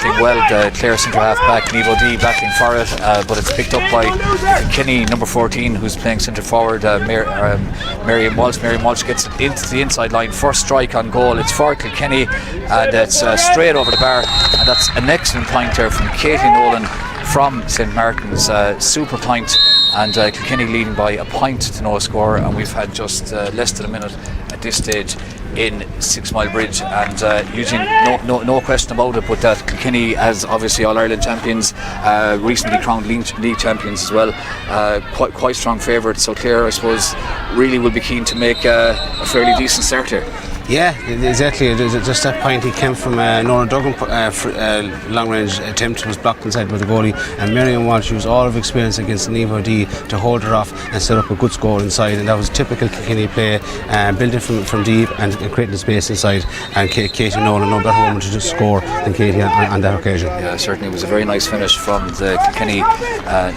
battling well. The Clare centre half back, Nivo D, battling for it, but it's picked up by Kilkenny, number 14, who's playing centre forward, Miriam Walsh. Miriam Walsh gets it into the inside line. First strike on goal. It's for Kilkenny, and it's straight over the bar. And that's an excellent point there from Katie Nolan from St Martin's. Super point, and Kilkenny leading by a point to no score, and we've had just less than a minute at this stage in 6 Mile Bridge. And Eugene, no question about it, but that Kilkenny, as obviously All-Ireland champions, recently crowned league champions as well, quite strong favourites. So Clare, I suppose, really will be keen to make a fairly decent start here. Yeah, exactly. Just that point, he came from Nora Duggan, long range attempt was blocked inside by the goalie, and Miriam Walsh used all of experience against Nivo D to hold her off and set up a good score inside, and that was typical Kilkenny play, building from deep and creating the space inside. And Katie Nolan, no better woman to just score than Katie on that occasion. Yeah, certainly it was a very nice finish from the Kilkenny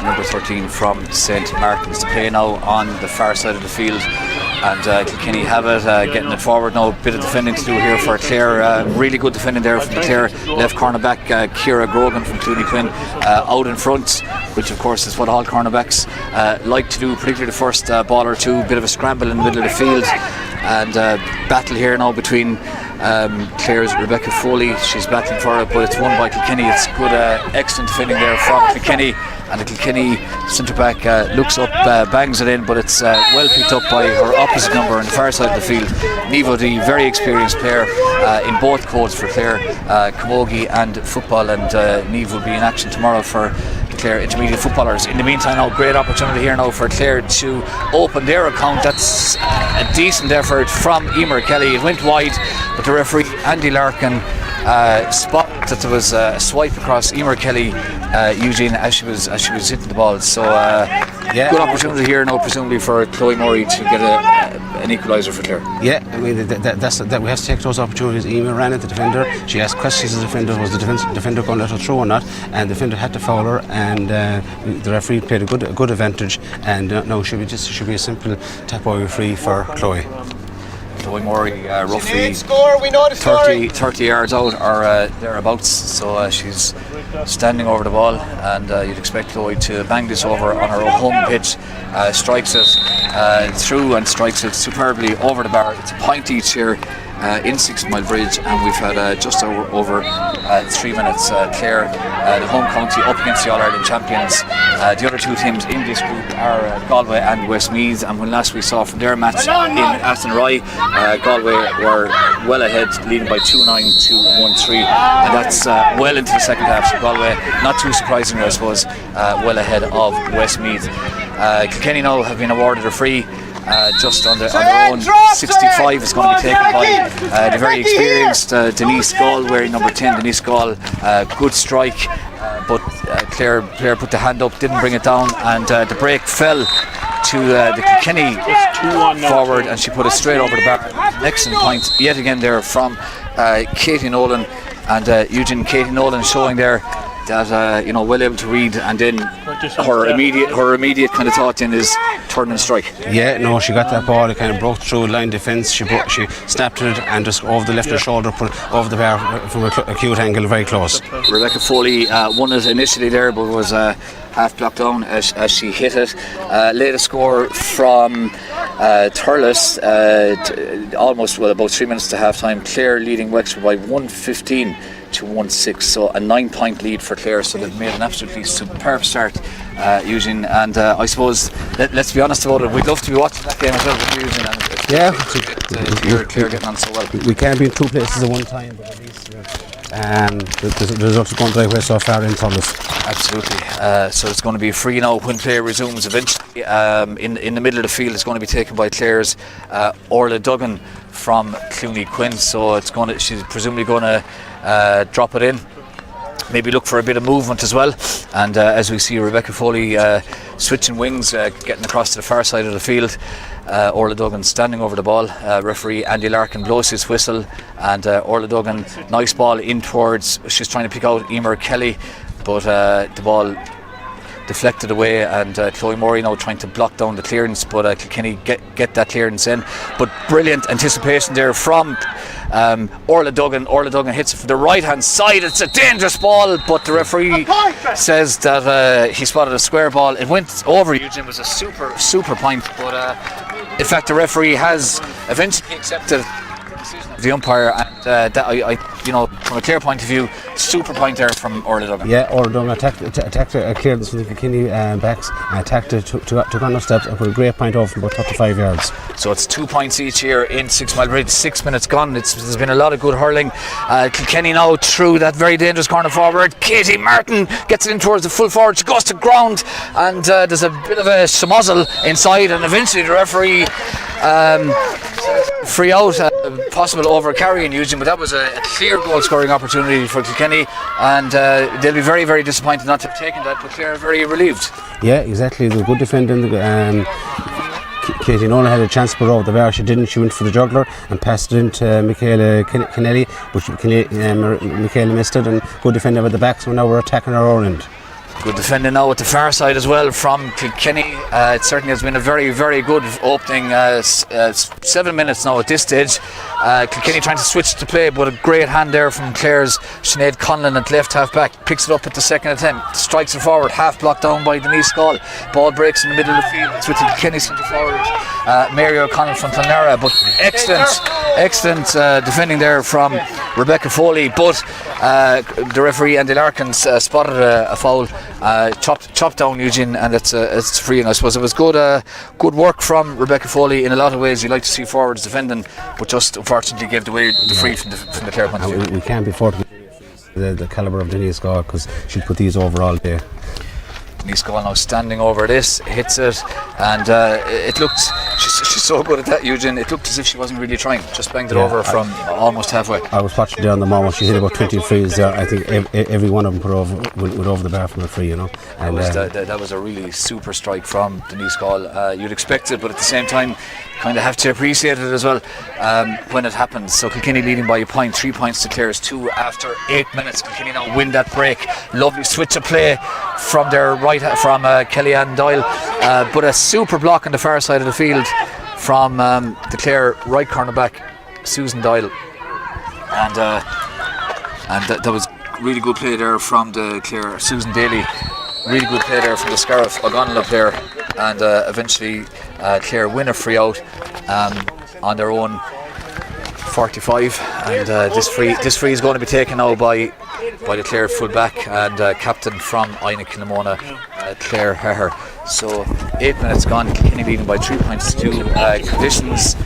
number 13 from St Martin's. To play now on the far side of the field, and Kilkenny have it, getting it forward now. Bit of defending to do here for Clare. Really good defending there from the Clare left corner back, Ciara Grogan from Clooney Quinn, out in front, which of course is what all cornerbacks like to do, particularly the first ball or two. Bit of a scramble in the middle of the field, and battle here now between Clare's Rebecca Foley. She's battling for it, but it's won by Kilkenny. It's good, excellent defending there from Kilkenny, and the Kilkenny centre back looks up, bangs it in, but it's well picked up by her opposite number on the far side of the field, Nivo D, very experienced player in both codes for Clare, camogie and football, and Niamh will be in action tomorrow for the Clare intermediate footballers. In the meantime now, great opportunity here now for Clare to open their account. That's a decent effort from Emer Kelly. It went wide, but the referee Andy Larkin spotted that there was a swipe across Emer Kelly, Eugene, as she was hitting the ball. So good opportunity here now, presumably for Chloe Murray to get an equaliser for Clare. Yeah, I mean that's we have to take those opportunities. Emer ran at the defender. She asked questions of the defender. Was the defender going to let her through or not? And the defender had to foul her, and the referee played a good advantage. And no, should be a simple tap away free for Chloe. Chloe Murray, roughly 30 yards out or thereabouts, so she's standing over the ball, and you'd expect Chloe to bang this over on her home pitch. Strikes it through and strikes it superbly over the bar. It's a point each here in 6 Mile Bridge, and we've had just over 3 minutes. Clare, the home county, up against the All-Ireland champions. The other two teams in this group are Galway and Westmeath, and when last we saw from their match in Athenry, Galway were well ahead, leading by 2-9 to 1-3, and that's well into the second half. So Galway, not too surprisingly I suppose, well ahead of Westmeath. Kilkenny now have been awarded a free, just on their own 65 is going to be taken by the very experienced Denise Gall, wearing number 10. Denise Gall, good strike, but Clare put the hand up, didn't bring it down, and the break fell to the Kilkenny forward, and she put it straight over the bar. Excellent point yet again there from Katie Nolan, and Eugene, Katie Nolan showing there that well able to read, and then her immediate kind of thought in is turn and strike. Yeah, no, she got that ball, it kind of broke through line defence, she snapped it and just over the left shoulder, put it over the bar from a acute angle, very close. Rebecca Foley won it initially there, but was half blocked down as she hit it. Latest score from Thurles, about 3 minutes to half time. Clare leading Wexford by 115 to 1-6, so a 9-point lead for Clare. So they've made an absolutely superb start, Eugene, and I suppose let's be honest about it, we'd love to be watching that game as well with Eugene, and you're Clare getting on so well. We can't be in two places at one time, but at least the results are going the right way so far in Thurles. Absolutely. So it's going to be free now when play resumes eventually. In the middle of the field, it's going to be taken by Clare's Orla Duggan from Clooney Quinn. So she's presumably going to drop it in, maybe look for a bit of movement as well, and as we see Rebecca Foley switching wings, getting across to the far side of the field. Orla Duggan standing over the ball. Referee Andy Larkin blows his whistle, and Orla Duggan, nice ball in towards, she's trying to pick out Emer Kelly, but the ball deflected away, and Chloe Morey now trying to block down the clearance, but Kilkenny get that clearance in. But brilliant anticipation there from Orla Duggan. Orla Duggan hits it from the right hand side. It's a dangerous ball, but the referee says that he spotted a square ball. It went over Eugene. It was a super point, but in fact the referee has eventually accepted the umpire, and that I from a clear point of view, super point there from Orla Duggan. Yeah, Orla Duggan attacked a clearance from the Kilkenny backs, attacked it, took on the steps and put a great point over from about 35 yards. So it's 2 points each here in 6 Mile Bridge. 6 minutes gone. There's been a lot of good hurling. Kilkenny now through that very dangerous corner forward. Katie Martin gets it in towards the full forward. She goes to ground, and there's a bit of a schmozzle inside, and eventually the referee free out, possible over carrying Eugene, but that was a clear goal scoring opportunity for Kilkenny, and they'll be very, very disappointed not to have taken that, but Clare are very relieved. Yeah, exactly. The good defending. Katie Nolan had a chance to put over the bar. She didn't. She went for the juggler and passed it into Michaela Kennelly, but Michaela missed it, and good defending at the back, so now we're attacking our own end. Good defending now at the far side as well from Kilkenny. It certainly has been a very, very good opening 7 minutes now at this stage. Kilkenny trying to switch to play, but a great hand there from Clare's Sinead Conlon at left half back. Picks it up at the second attempt, strikes it forward, half blocked down by Denise Gall. Ball breaks in the middle of the field. It's with the Kilkenny centre forward Mary O'Connell from Clonera, but excellent defending there from Rebecca Foley, but the referee Andy Larkin spotted a foul. Chopped down Eugene, and it's free. And I suppose it was good work from Rebecca Foley. In a lot of ways you like to see forwards defending, but just unfortunately gave away the free from the Clare point of view. We can't be fortunate the calibre of Denise Gall, because she'd put these over all day. Denise Gall now standing over this, hits it, and it looked, she's so good at that, Eugene, it looked as if she wasn't really trying, just banged it over from almost halfway. I was watching there on the moment, she hit about 20 frees there. I think every one of them went over the bar from a free, and that was a really super strike from Denise Gall. You'd expect it, but at the same time kind of have to appreciate it as well when it happens. So Kilkenny leading by a point, 3 points to Clare's 2 after 8 minutes. Kilkenny now win that break. Lovely switch of play from their right, from Kellyanne Doyle, but a super block on the far side of the field from the Clare right cornerback Susan Doyle, and that was really good play there from the Clare Susan Daly. Really good play there from the Scariff O'Connell player, and eventually Clare win a free out on their own 45, and this free is going to be taken now by the Clare full-back and captain from Aina Kilnamona, Claire Heher. So 8 minutes gone, Kilkenny leading by 3 points to 2. Conditions,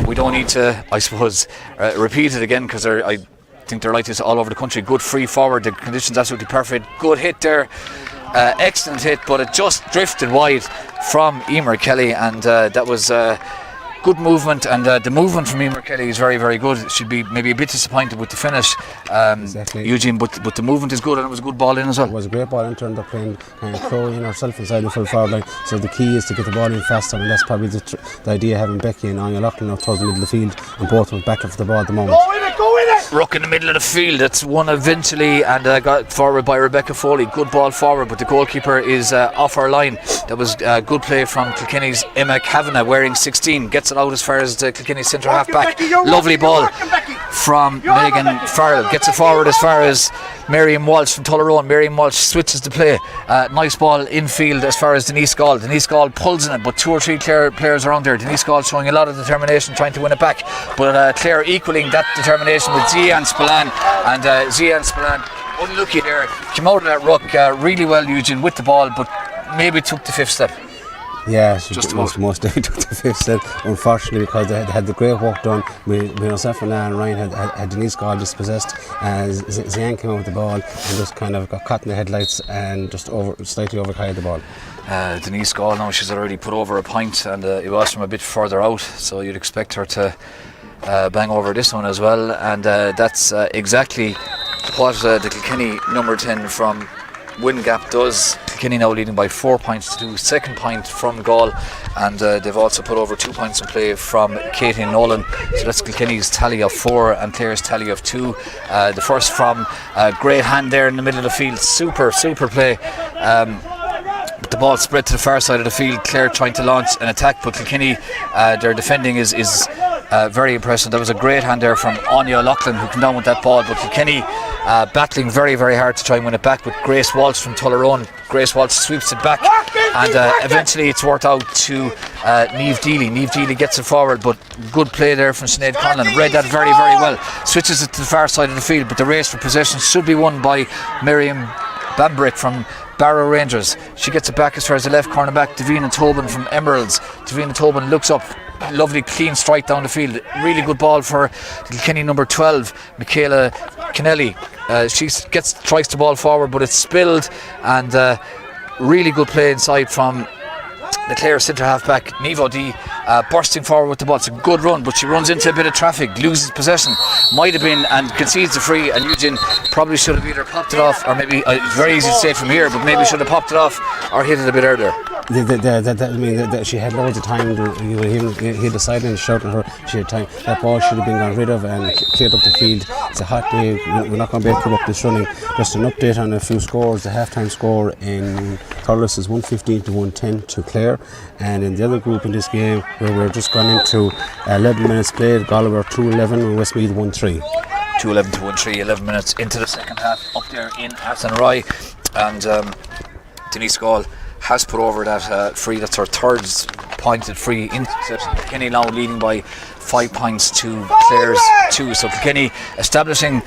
we don't need to, I suppose, repeat it again, because I think they're like this all over the country. Good free forward, the conditions absolutely perfect. Good hit there. Excellent hit, but it just drifted wide from Emer Kelly, and that was good movement, and the movement from Emer Kelly is very, very good. She'd be maybe a bit disappointed with the finish, exactly. Eugene, but the movement is good, and it was a good ball in as well. It was a great ball in, turned up playing kind of throwing herself inside the full forward line, so the key is to get the ball in faster, and that's probably the idea, having Becky and Anya Loughlin up towards the middle of the field, and both went back for the ball at the moment. Go in it! Ruck in the middle of the field, it's won eventually, and got forward by Rebecca Foley. Good ball forward, but the goalkeeper is off her line. That was good play from Kilkenny's Emma Kavanagh, wearing 16, gets it out as far as the Kilkenny centre half back. Lovely ball from Megan Farrell, gets it forward as far as Miriam Walsh from Tullerone. Miriam Walsh switches the play. Nice ball infield as far as Denise Gall. Denise Gall pulls in it, but 2 or 3 Clare players around there. Denise Gall showing a lot of determination, trying to win it back, but Clare equaling that determination with Zian Spillane, and Zian Spillane, unlucky there, came out of that ruck really well, Eugene, with the ball, but maybe took the 5th step. Yeah, most definitely took the 5th step, unfortunately, because they had the great work done. Myself and Ryan had Denise Gall dispossessed, and Zian came out with the ball and just kind of got caught in the headlights and just slightly overcarried the ball. Denise Gall now, she's already put over a point, and it was from a bit further out, so you'd expect her to bang over this one as well, and that's exactly what the Kilkenny number 10 from Wingap does. Kilkenny now leading by 4 points to 2, 2nd point from Gall, and they've also put over 2 points in play from Katie Nolan, so that's Kilkenny's tally of 4 and Clare's tally of 2. The first from great hand there in the middle of the field, super play the ball spread to the far side of the field. Clare trying to launch an attack, but Kilkenny, their defending is very impressive. There was a great hand there from Anya O'Loughlin who came down with that ball, but Kilkenny battling very, very hard to try and win it back with Grace Walsh from Tullaroan. Grace Walsh sweeps it back, and eventually it's worked out to Niamh Deely. Niamh Deely gets it forward, but good play there from Sinead Conlon. Read that very, very well. Switches it to the far side of the field, but the race for possession should be won by Miriam Bambrick from Barrow Rangers. She gets it back as far as the left corner back. Davina Tobin from Emeralds. Davina Tobin looks up. Lovely clean strike down the field. Really good ball for Kilkenny number 12, Michaela Kennelly. She tries the ball forward, but it's spilled, and really good play inside from the Clare centre half back, Niamh O'Dea, bursting forward with the ball. It's a good run, but she runs into a bit of traffic, loses possession, might have been, and concedes the free. And Eugene probably should have either popped it off, or maybe it's very easy to say it from here, but maybe should have popped it off or hit it a bit earlier. She had loads of time. He decided and shouting at her. She had time. That ball should have been got rid of and cleared up the field. It's a hot day. We're not going to be able to keep up this running. Just an update on a few scores. The half-time score in Thurles is 115 to 110 to Clare, and in the other group in this game, where we're just gone into 11 minutes played, Galway 2-11 and Westmeath 1-3. 2-11 to 1-3, 11 minutes into the second half up there in Athenry, and Denise Gall has put over that free. That's her third pointed free into Kilkenny, now leading by 5 points to Clare's 2. So Kilkenny establishing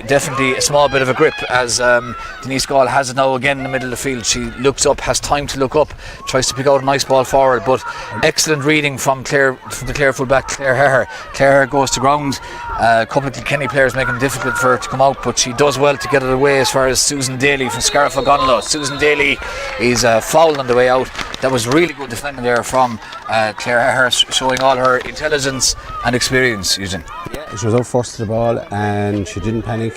definitely a small bit of a grip as Denise Gall has it now again in the middle of the field. She looks up, has time to look up, tries to pick out a nice ball forward, but excellent reading from the Clare fullback Clare Herher. Clare Herher goes to ground. A couple of Kilkenny players making it difficult for her to come out, but she does well to get it away as far as Susan Daly from Scariff O'Gonlow. Susan Daly is fouled on the way out. That was really good defending there from Clare Herher, showing all her intelligence and experience, Eugene. She was out first to the ball and she didn't panic.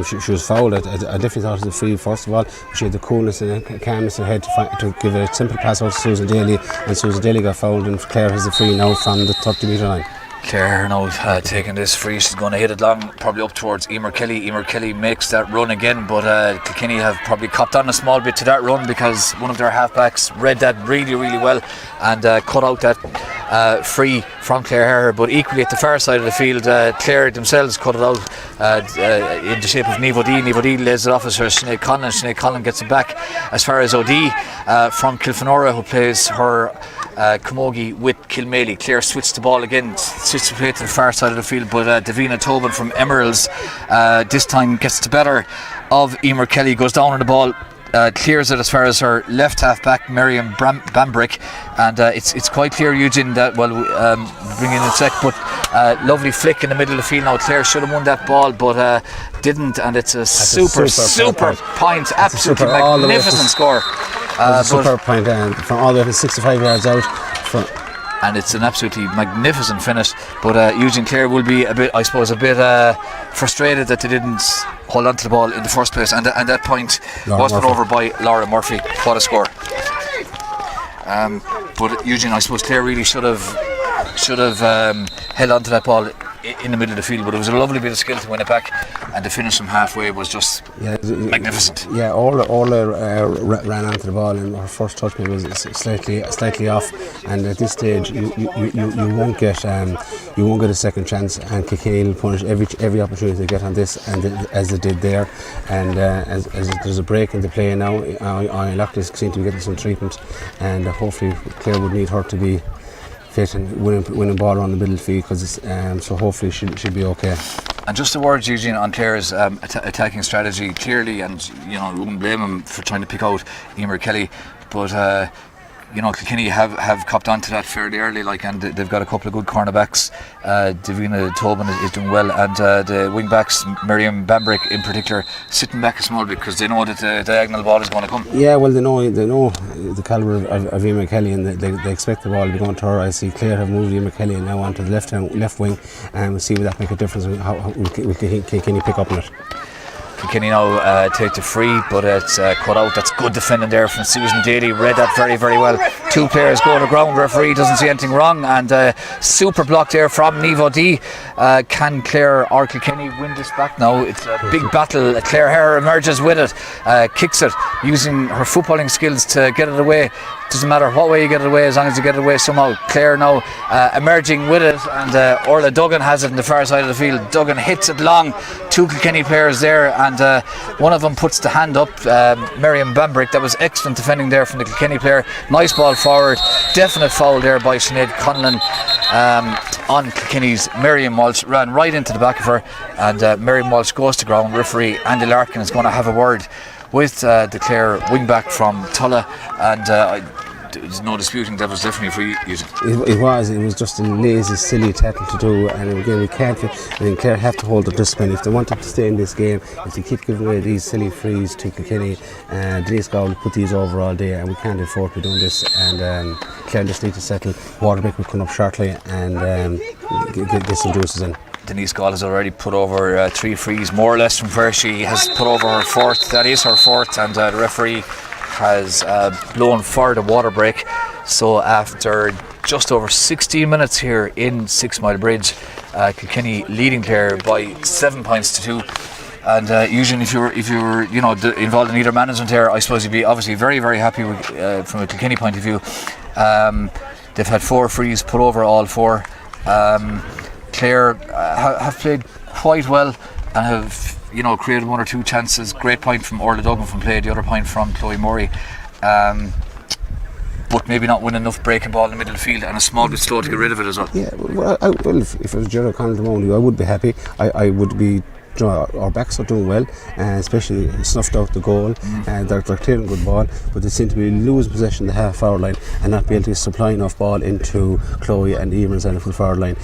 She was fouled. I definitely thought it was a free first of all. She had the coolness and the calmness in her head to give a simple pass out to Susan Daly, and Susan Daly got fouled, and Clare has the free now from the 30 metre line. Clare now taking this free. She's going to hit it long, probably up towards Emer Kelly. Emer Kelly makes that run again, but Kilkenny have probably copped on a small bit to that run because one of their halfbacks read that really, really well and cut out that free from Clare Herher. But equally at the far side of the field, Clare themselves cut it out in the shape of Niamh O'Dea. Niamh O'Dea lays it off as her Sinead Conlon. Sinead Conlon gets it back as far as O'Dea from Kilfenora, who plays her Camogie with Kilmaley. Clare switched the ball again, switched the play to the far side of the field, but Davina Tobin from Emeralds this time gets the better of Emer Kelly, goes down on the ball, clears it as far as her left half back Miriam Bambrick, and it's quite clear, Eugene, that bring in a sec, but lovely flick in the middle of the field. Now Clare should have won that ball, but didn't, and it's a super point, absolutely magnificent score. Super point from all the way from 65 yards out. And it's an absolutely magnificent finish, but Eugene, Clare will be a bit frustrated that they didn't hold on to the ball in the first place, and that point was put over by Laura Murphy. What a score. But Eugene, I suppose Clare really should have held on to that ball in the middle of the field, but it was a lovely bit of skill to win it back, and to finish from halfway was just magnificent. Yeah, Orla ran onto the ball, and her first touch maybe was slightly off, and at this stage you won't get a second chance, and Kilkenny will punish every opportunity to get on this, and as they did there, and as there's a break in the play now, Loughlin seems to be getting some treatment, and hopefully Clare would need her to be fit and winning ball around the middle field, because so hopefully she'll be okay. And just a word, Eugene, on Clare's attacking strategy, clearly, and you wouldn't blame him for trying to pick out Emer Kelly, but Kilkenny have copped onto that fairly early, and they've got a couple of good cornerbacks. Davina Tobin is doing well, and the wing backs, Miriam Bambrick in particular, sitting back a small bit because they know that the diagonal ball is going to come. Yeah, well, they know the calibre of Emer Kelly, and they expect the ball to be going to her. I see Clare have moved Emer Kelly now onto the left wing, and we'll see will that make a difference. How will Kilkenny pick up on it? Kilkenny now take the free, but it's cut out. That's good defending there from Susan Daly. Read that very, very well. 2 players go to the ground. Referee doesn't see anything wrong, and super block there from Nivo D. Can Clare or Kilkenny win this back now? It's a big battle. Clare Hare emerges with it, kicks it, using her footballing skills to get it away. Doesn't matter what way you get it away, as long as you get it away somehow. Clare now emerging with it, and Orla Duggan has it in the far side of the field. Duggan hits it long. 2 Kilkenny players there, and one of them puts the hand up. Miriam Bambrick. That was excellent defending there from the Kilkenny player. Nice ball forward. Definite foul there by Sinead Conlon on Kilkenny's Miriam Walsh. Ran right into the back of her, and Miriam Walsh goes to ground. Referee Andy Larkin is going to have a word with the Clare wing back from Tulla, and there's no disputing that was definitely free using. It was just a lazy, silly tackle to do, and again we can't. Clare have to hold their discipline if they want to stay in this game. If they keep giving away these silly frees to Kilkenny, Denise Gow will put these over all day, and we can't afford to be doing this. And Clare just need to settle. Waterbeck will come up shortly and get some juices in. Denise Gall has already put over 3 frees, more or less, from where she has put over her 4th. That is her 4th, and the referee has blown for the water break. So after just over 16 minutes here in 6 Mile Bridge, Kilkenny leading Clare by 7 points to 2. And usually, if you were involved in either management here, I suppose you'd be obviously very, very happy with, from a Kilkenny point of view. They've had 4 frees put over, all 4. Clare have played quite well and have created 1 or 2 chances. Great point from Orla Duggan from play, the other point from Chloe Murray, but maybe not win enough breaking ball in the middle of the field, and a small bit slow to get rid of it as well. Yeah, well, if it was Gerald Conlon only, I would be happy. I would be. Our backs are doing well, especially snuffed out the goal, and they're clearing good ball, but they seem to be losing possession the half-hour line and not be able to supply enough ball into Chloe and Evans and the full forward line.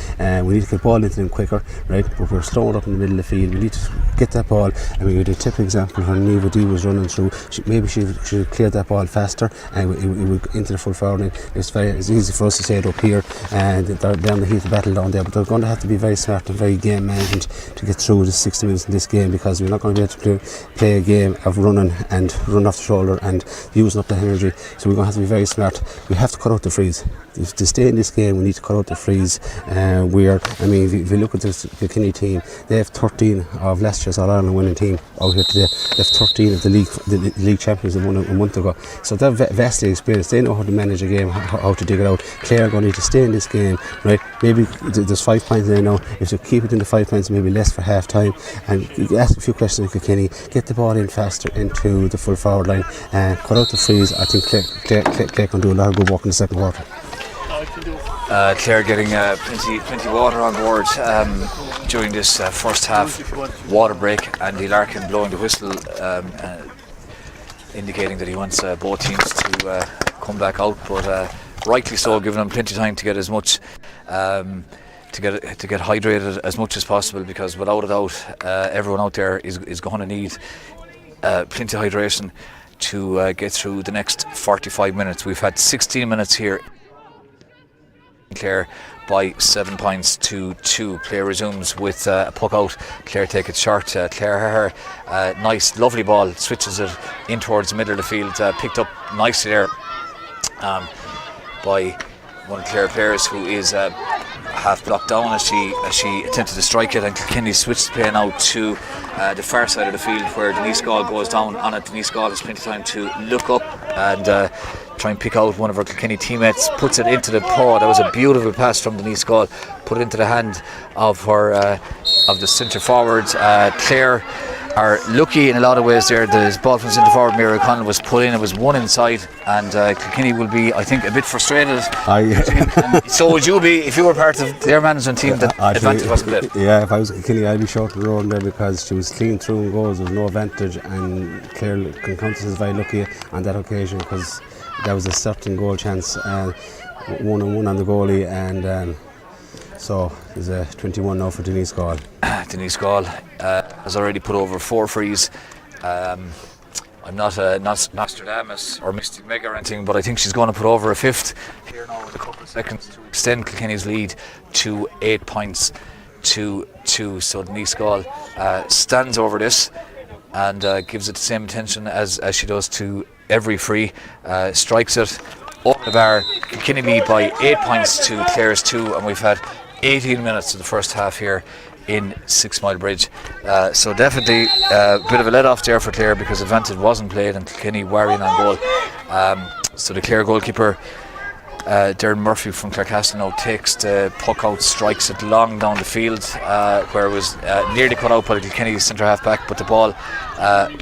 We need to get ball into them quicker, right? But we're slowing up in the middle of the field. We need to get that ball. I mean, we did a typical example when Nivo D was running through. Maybe she cleared that ball faster and it would into the full forward line. It's easy for us to say it up here, and they're down the heat of battle down there, but they're going to have to be very smart and very game management to get through the 60 minutes in this game, because we're not going to be able to play a game of running and run off the shoulder and using up the energy. So we're going to have to be very smart. We have to cut out the frees. If to stay in this game, we need to cut out the frees. If you look at this Kilkenny team, they have 13 of last year's All-Ireland winning team out here today. They have 13 of the league champions that won a month ago. So they're vastly experienced. They know how to manage a game, how to dig it out. Clare are going to need to stay in this game, right? Maybe there's 5 points there now. If they keep it in the 5 points, maybe less for half time, and you ask a few questions of Kilkenny, get the ball in faster into the full forward line, and cut out the frees. I think Clare can do a lot of good work in the second quarter. Clare getting plenty water on board during this first half water break. Andy Larkin blowing the whistle, indicating that he wants both teams to come back out, but rightly so, giving them plenty of time to get as much to get hydrated as much as possible, because without a doubt everyone out there is going to need plenty of hydration to get through the next 45 minutes. We've had 16 minutes here. Clare by 7 points to 2. Play resumes with a puck out. Clare take it short. Clare Hare, nice lovely ball, switches it in towards the middle of the field, picked up nicely there by one of Clare players who is half blocked down as she attempted to strike it, and Kilkenny switched the play now to the far side of the field where Denise Gall goes down on it. Denise Gall has plenty of time to look up and try and pick out one of her Kilkenny teammates, puts it into the paw. That was a beautiful pass from Denise Gall, put it into the hand of her of the centre forward. Clare are lucky in a lot of ways there. The ball from centre forward Mary O'Connell was put in, it was one inside, and Kilkenny will be, I think, a bit frustrated. So would you be if you were part of their management team that advantage wasn't there? Yeah, if I was Kilkenny, I'd be short of the road there, because she was clean through and goals, there was no advantage, and Clare Countess is very lucky on that occasion, because that was a certain goal chance, 1-on-1 on the goalie, and so there's a 21 now for Denise Gall. Denise Gall has already put over 4 frees. I'm not Nostradamus or Mystic Meg or anything, but I think she's going to put over a 5th here now with a couple of seconds to extend Kilkenny's lead to 8 points to 2. So Denise Gall stands over this. and gives it the same attention as she does to every free. Strikes it over the bar. Kilkenny lead by 8 points to Clare's 2, and we've had 18 minutes of the first half here in 6 Mile Bridge. So definitely a bit of a let off there for Clare, because advantage wasn't played and Kilkenny worrying on goal. So the Clare goalkeeper, Darren Murphy from Clarecastle, takes the puck out, strikes it long down the field, where it was nearly cut out by the Kilkenny centre half back, but the ball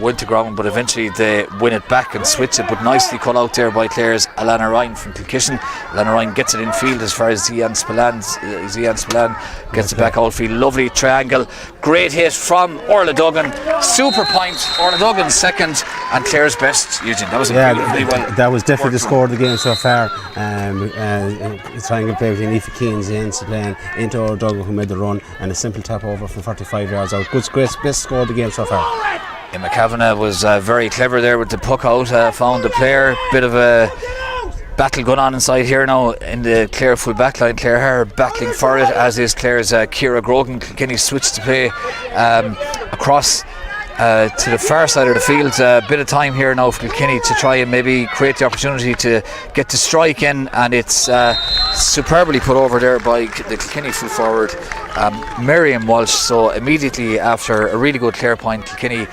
went to ground, but eventually they win it back and switch it, but nicely cut out there by Clare's Alana Ryan from Kilkishen. Alana Ryan gets it in field as far as Zian Spillane gets it back outfield. Lovely triangle, great hit from Orla Duggan, super point. Orla Duggan's second and Clare's best. Eugene, that was that was definitely the score of the game so far. Triangle play between Aoife Keane, Zian Spillane into Orla Duggan, who made the run, and a simple tap over from 45 yards out. Good, best score of the game so far. Emma Kavanagh was very clever there with the puck out, found the player. Bit of a battle going on inside here now in the Clare full back line. Clare are battling for it, as is Clare's Ciara Grogan. Kilkenny switched to play across to the far side of the field. A bit of time here now for Kilkenny to try and maybe create the opportunity to get the strike in, and it's superbly put over there by the Kilkenny full forward Miriam Walsh. So immediately after a really good Clare point, Kilkenny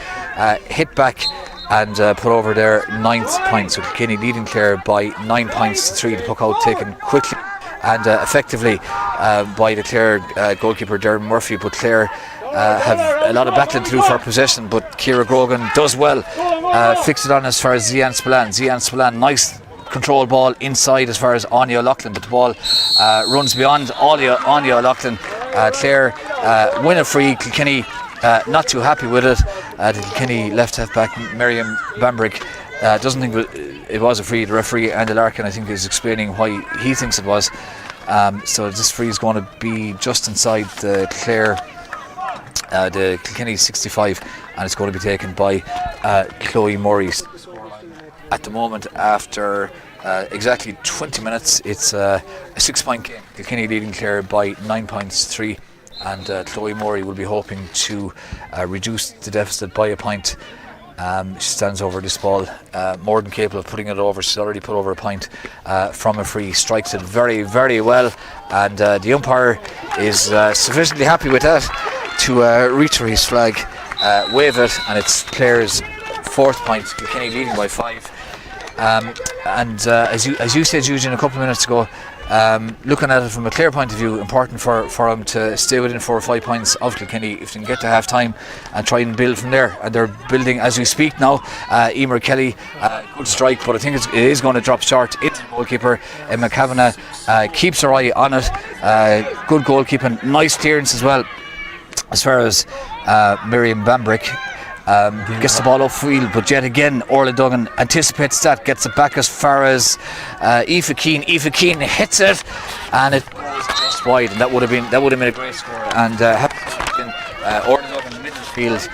hit back and put over their 9th point. So Kilkenny leading Clare by 9 points to 3. The puck out taken quickly and effectively by the Clare goalkeeper Darren Murphy, but Clare have a lot of battling to do for possession, but Ciara Grogan does well. Fix it on as far as Zian Spillane, nice control ball inside as far as Anya O'Loughlin, but the ball runs beyond Anya O'Loughlin. Clare win a free. Kilkenny not too happy with it. The Kilkenny left half back Miriam Bambrick doesn't think it was a free. The referee Andy Larkin, I think, is explaining why he thinks it was. So this free is going to be just inside the Clare, the Kilkenny 65, and it's going to be taken by Chloe Murray. At the moment, after exactly 20 minutes, it's a 6-point game. Kilkenny leading Clare by 9 points to 3, and Chloe Murray will be hoping to reduce the deficit by a point. She stands over this ball, more than capable of putting it over. She's already put over a point from a free, strikes it very, very well, and the umpire is sufficiently happy with that to reach for his flag, wave it, and it's Clare's 4th point. Kilkenny leading by 5. And as you said, Eugene, a couple of minutes ago, looking at it from a Clare point of view, important for them to stay within 4 or 5 points of Kilkenny if they can get to half time and try and build from there. And they're building as we speak now. Emer Kelly, good strike, but I think it is going to drop short. It's the goalkeeper. Emma Kavanagh keeps her eye on it. Good goalkeeping, nice clearance as well as far as Miriam Bambrick. Gets the ball upfield, but yet again Orla Duggan anticipates that, gets it back as far as Aoife Keane. Aoife Keane hits it, and it goes just wide, and that would have been a great score. And Orla Duggan in the midfield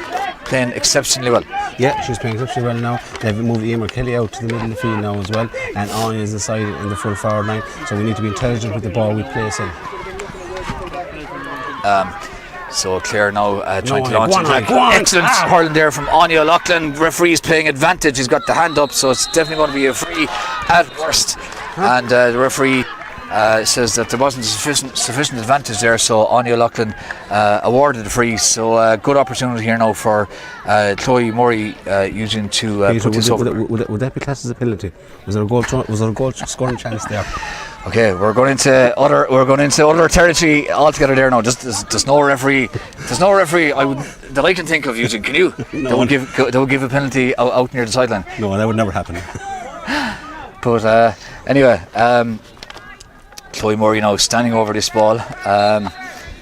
playing exceptionally well. Yeah, she's playing exceptionally well now. They've moved Emer Kelly out to the middle of the field now as well, and Anya is inside in the full forward line. So we need to be intelligent with the ball we place in. So Clare now trying to launch it. Excellent hurling there from Anya O'Loughlin. Referee is playing advantage. He's got the hand up, so it's definitely going to be a free at worst. And the referee says that there wasn't sufficient advantage there, so Anya O'Loughlin awarded the free. So good opportunity here now for Chloe Murray using to put this over. Would that be classed as a penalty? Was there a goal scoring chance there? Okay, we're going into other territory altogether there now. There's no referee that I can think of, Eugene. Can you? No. That would give a penalty out near the sideline. No, that would never happen. But anyway, Chloe Murray now standing over this ball.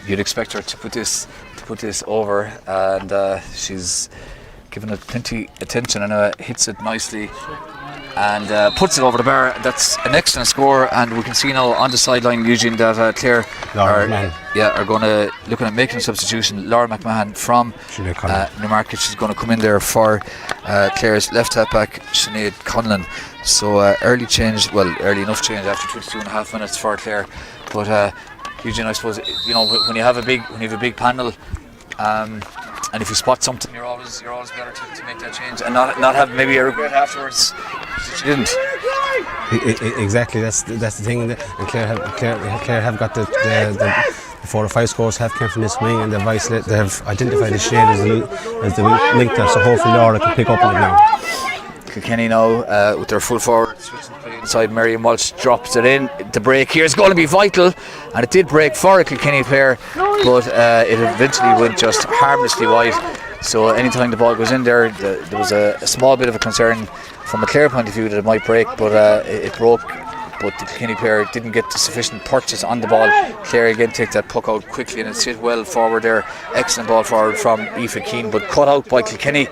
You'd expect her to put this over, and she's given it plenty attention and hits it nicely. And puts it over the bar. That's an excellent score, and we can see now on the sideline, Eugene, that Clare are going to looking at making a substitution. Laura McMahon from Newmarket, she's going to come in there for Clare's left half back Sinead Conlon. So early enough change after 22.5 minutes for Clare. But Eugene, I suppose when you have a big panel, And if you spot something, you're always better to make that change and not have maybe a regret afterwards that you didn't. Exactly, that's the thing. And Clare have got the 4 or 5 scores have come from this wing, and they have identified the shade as the link there. So hopefully Laura can pick up on it now. Kilkenny now with their full forward switching play inside. Miriam Walsh drops it in. The break here is going to be vital, and it did break for a Kilkenny player, but it eventually went just harmlessly wide. So anytime the ball goes in there, there was a small bit of a concern from a Clare point of view that it might break, but it broke. But the Kilkenny player didn't get the sufficient purchase on the ball. Clare again take that puck out quickly, and it's hit well forward there. Excellent ball forward from Aoife Keane, but cut out by Kilkenny.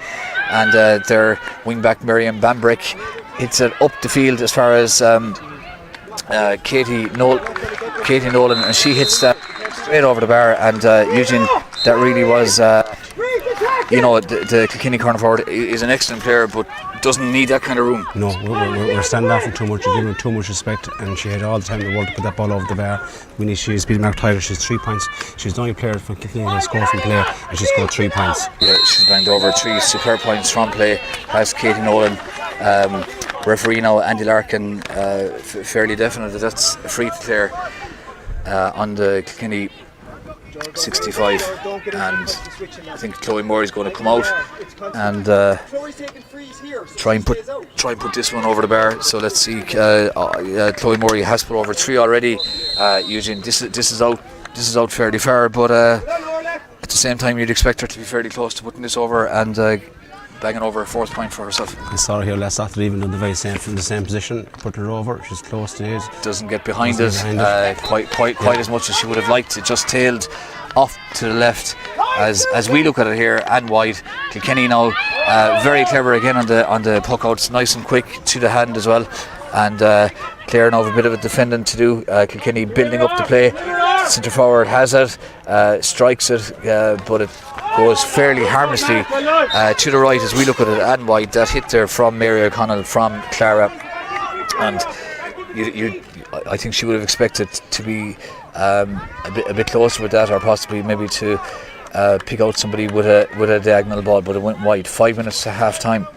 And their wing back Miriam Bambrick hits it up the field as far as Katie Nolan, and she hits that straight over the bar. And Eugene, that really was, the Kilkenny corner forward is an excellent player, but doesn't need that kind of room. No, we're standing off him too much, we're giving her too much respect, and she had all the time in the world to put that ball over the bar. She's beaten Mark Tyler, she's 3 points. She's the only player from Kilkenny that scored from play, and she scored 3 points. Yeah, she's banged over 3 superb points from play, has Katie Nolan. Referee now, Andy Larkin, fairly definite that that's a free to Clare on the Kilkenny 65, and I think Chloe Moore is going to come out and try and put this one over the bar. So let's see. Chloe Moore has put over 3 already. Eugene, this is out fairly far, but at the same time you'd expect her to be fairly close to putting this over and banging over a 4th point for herself. I saw her here last Saturday even in the same position, put her over, she's close to it. Doesn't get behind it quite as much as she would have liked. It just tailed off to the left as we look at it here and wide. Kilkenny now very clever again on the puck outs, nice and quick to the hand as well. And Clare now have a bit of a defending to do. Kilkenny building up the play. Centre forward has it, strikes it, but it goes fairly harmlessly to the right as we look at it and wide. That hit there from Mary O'Connell from Clara, and I think she would have expected to be a bit closer with that, or possibly maybe to pick out somebody with a diagonal ball, but it went wide. 5 minutes to half time.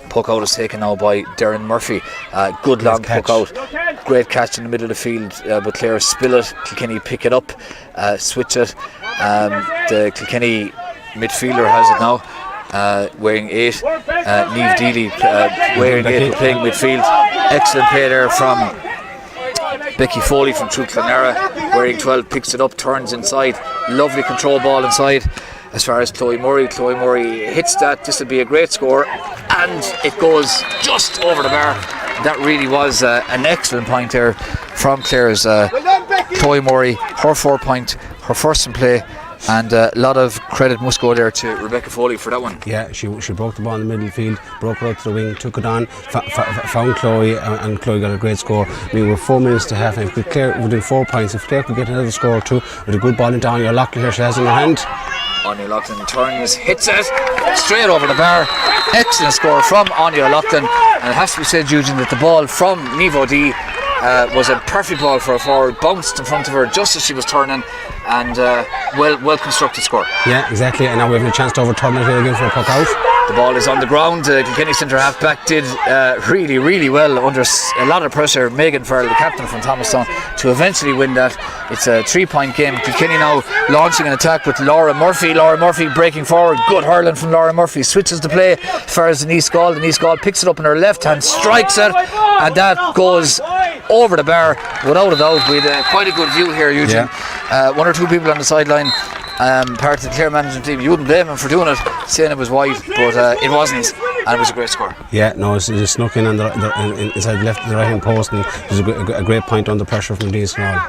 Puck out is taken now by Darren Murphy. Good long puck out. Great catch in the middle of the field, but Clare spill it. Kilkenny pick it up, switch it. The Kilkenny midfielder has it now, wearing 8. Niamh Deely wearing 8, playing midfield. Excellent play there from Becky Foley from True Clonera, wearing 12, picks it up, turns inside. Lovely control ball inside. As far as Chloe Murray hits that. This will be a great score, and it goes just over the bar. That really was an excellent point there from Clare's Chloe Murray. Her 4 point, her first in play, and a lot of credit must go there to Rebecca Foley for that one. Yeah, she broke the ball in the middle field, broke it out to the wing, took it on, found Chloe, and Chloe got a great score. We were 4 minutes to half time. With Clare within 4 points, if Clare could get another score or 2 with a good ball into Anya Loughlin here, she has in her hand. Anya Loughlin turns, hits it straight over the bar. Excellent score from Anya Loughlin, and it has to be said, Eugene, that the ball from Niamh O'Dea was a perfect ball for a forward, bounced in front of her just as she was turning, and well constructed score. Yeah, exactly, and now we have a chance to overturn it here again for a puck out. The ball is on the ground. Kilkenny centre half back did really well under a lot of pressure. Megan Farrell, the captain from Thomastown, to eventually win that. It's a 3-point game. Kilkenny now launching an attack with Laura Murphy. Laura Murphy breaking forward. Good hurling from Laura Murphy. Switches the play as far as Denise Gall. Denise Gall picks it up in her left hand, strikes it, and that goes over the bar without a doubt. We had quite a good view here, Eugene. Yeah. 1 or 2 people on the sideline. Part of the Clare management team, you wouldn't blame him for doing it, saying it was wide, but it wasn't, and it was a great score. Yeah, no, it snuck in on inside the right hand post, and it was a great point under pressure from Denise Gall.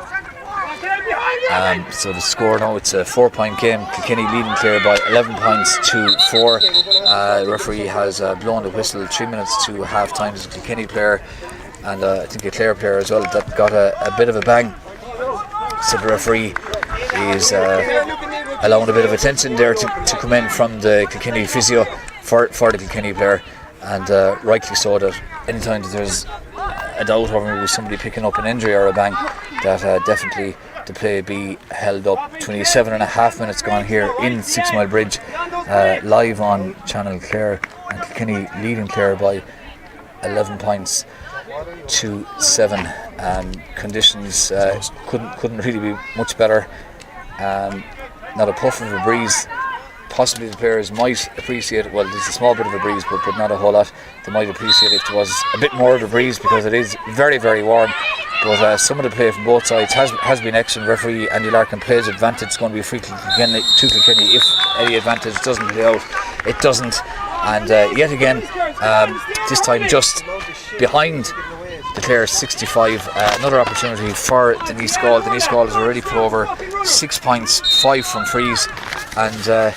So the score now, it's a 4-point game. Kilkenny leading Clare by 11 points to 4. The referee has blown the whistle. 3 minutes to half time. It's a Kilkenny player and I think a Clare player as well that got a bit of a bang. So the referee is allowing a bit of attention there to come in from the Kilkenny physio for the Kilkenny player, and rightly so, that anytime that there's a doubt over maybe somebody picking up an injury or a bang, that definitely the play be held up. 27.5 minutes gone here in 6 Mile Bridge, live on Channel Clare, and Kilkenny leading Clare by 11 points to 7. Conditions couldn't really be much better. Not a puff of a breeze. Possibly the players might appreciate, well, there's a small bit of a breeze, but not a whole lot. They might appreciate if there was a bit more of a breeze, because it is very, very warm. But some of the play from both sides has been excellent. Referee Andy Larkin plays advantage. It's going to be a free to Kilkenny if any advantage doesn't play out. It doesn't. And yet again, this time just behind the Clare 65, another opportunity for Denise Gall. Denise Gall has already put over 6 points, 5 from frees. And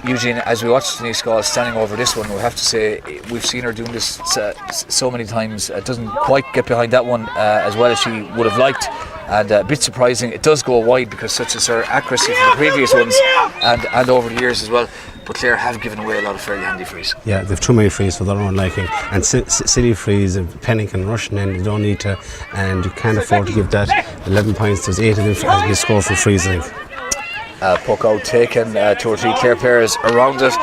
Eugene, as we watch Denise Gall standing over this one, we have to say we've seen her doing this so many times. It doesn't quite get behind that one as well as she would have liked, and a bit surprising. It does go wide because such is her accuracy from the previous ones and over the years as well. But Clare have given away a lot of fairly handy frees. Yeah, they've too many frees for their own liking, and silly frees, Pennick and rushing in, you don't need to, and you can't afford to give that 11 points. There's 8 of them as we score from frees, I think. Puck out taken, 2 or 3 Clare players around it.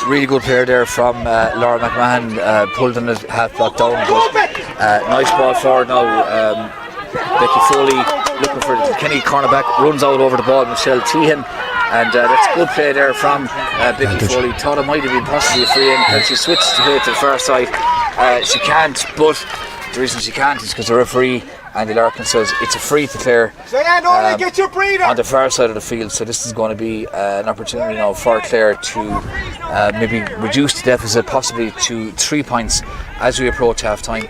Really good player there from Laura McMahon, pulled in it, half blocked down, but nice ball forward now. Becky Foley looking for the Kilkenny cornerback, runs out over the ball, Michelle Tehan, and that's good play there from Becky Foley. Thought it might have been possibly a free in, and she switched to play to the far side. She can't, but the reason she can't is because the referee Andy Larkin says it's a free to Clare on the far side of the field. So this is going to be an opportunity now for Clare to maybe reduce the deficit possibly to 3 points as we approach half time.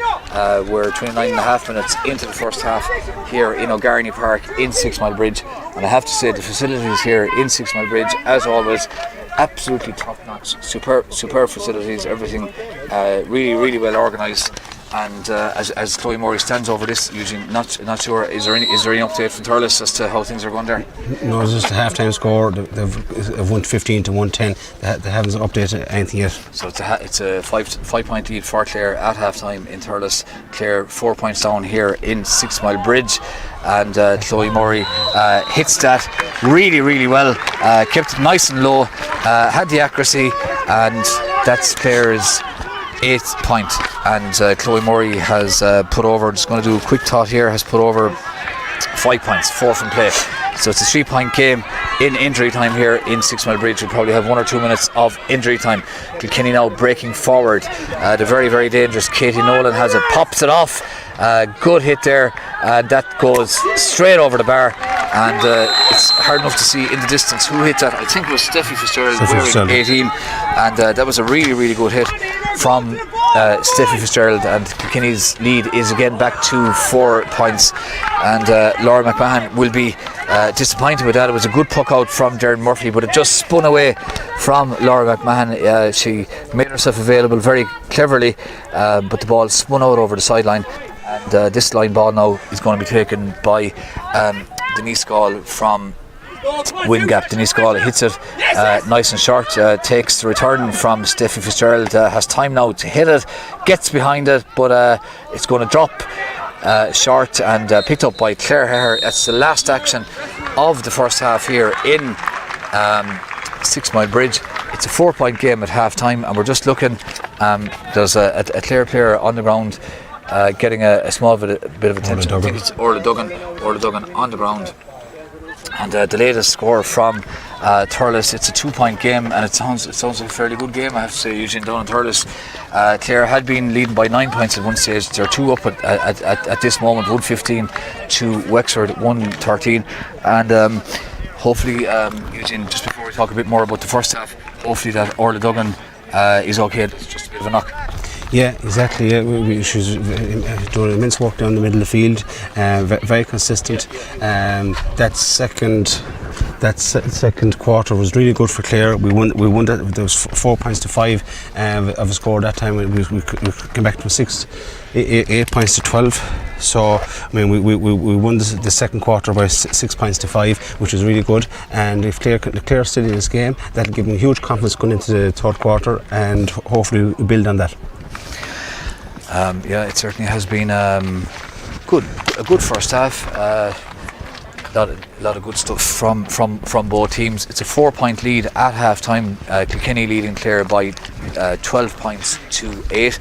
We're 29.5 minutes into the first half here in O'Garney Park in 6 Mile Bridge, and I have to say the facilities here in 6 Mile Bridge, as always, absolutely top notch, superb facilities, everything really well organised. And as Chloe Morey stands over this, Eugene, not sure, is there any update from Thurles as to how things are going there? No, it's just a half-time score. They've won 15 to 110. They haven't updated anything yet. So it's a 5-point lead for Clare at half-time in Thurles. Clare 4 points down here in 6 Mile Bridge, and Chloe Morey hits that really well, kept it nice and low, had the accuracy, and that's Clare's 8th point. And Chloe Morey has put over, just going to do a quick thought here, has put over 5 points, 4 from play. So it's a 3-point game in injury time here in 6 Mile Bridge. We'll probably have 1 or 2 minutes of injury time. Kilkenny now breaking forward. The very dangerous Katie Nolan has it, pops it off. Good hit there, and that goes straight over the bar, and it's hard enough to see in the distance who hit that. I think it was Steffi Fitzgerald wearing 18, and that was a really good hit from Steffi Fitzgerald, and Kilkenny's lead is again back to 4 points, and Laura McMahon will be disappointed with that. It was a good puck out from Darren Murphy, but it just spun away from Laura McMahon. She made herself available very cleverly, but the ball spun out over the sideline, and this line ball now is going to be taken by Denise Gall from Wingap. Denise Gall hits it nice and short, takes the return from Steffi Fitzgerald, has time now to hit it, gets behind it, but it's going to drop short, and picked up by Clare Herr. That's the last action of the first half here in 6 Mile Bridge. It's a 4-point game at half time, and we're just looking, there's a Clare player on the ground getting a small bit of attention. I think it's Orla Duggan on the ground. And the latest score from Thurles, it's a 2-point game, and it sounds like a fairly good game, I have to say, Eugene, down in Thurles. Clare had been leading by 9 points at one stage. They're 2 up at this moment, 115 to Wexford 113, and hopefully, Eugene, just before we talk a bit more about the first half, hopefully that Orla Duggan is okay. It's just a bit of a knock. Yeah, exactly. Yeah, she's doing immense work down the middle of the field, very consistent. That second quarter was really good for Clare. We won that. There was 4 points to 5 of a score that time. We came back from 8 points to 12. So I mean, we won the second quarter by 6 points to 5, which is really good. And if Clare still in this game, that'll give them huge confidence going into the third quarter, and hopefully we'll build on that. Yeah, it certainly has been a good first half. lot of good stuff from both teams. It's a 4-point lead at half time. Kilkenny leading Clare by 12 points to 8.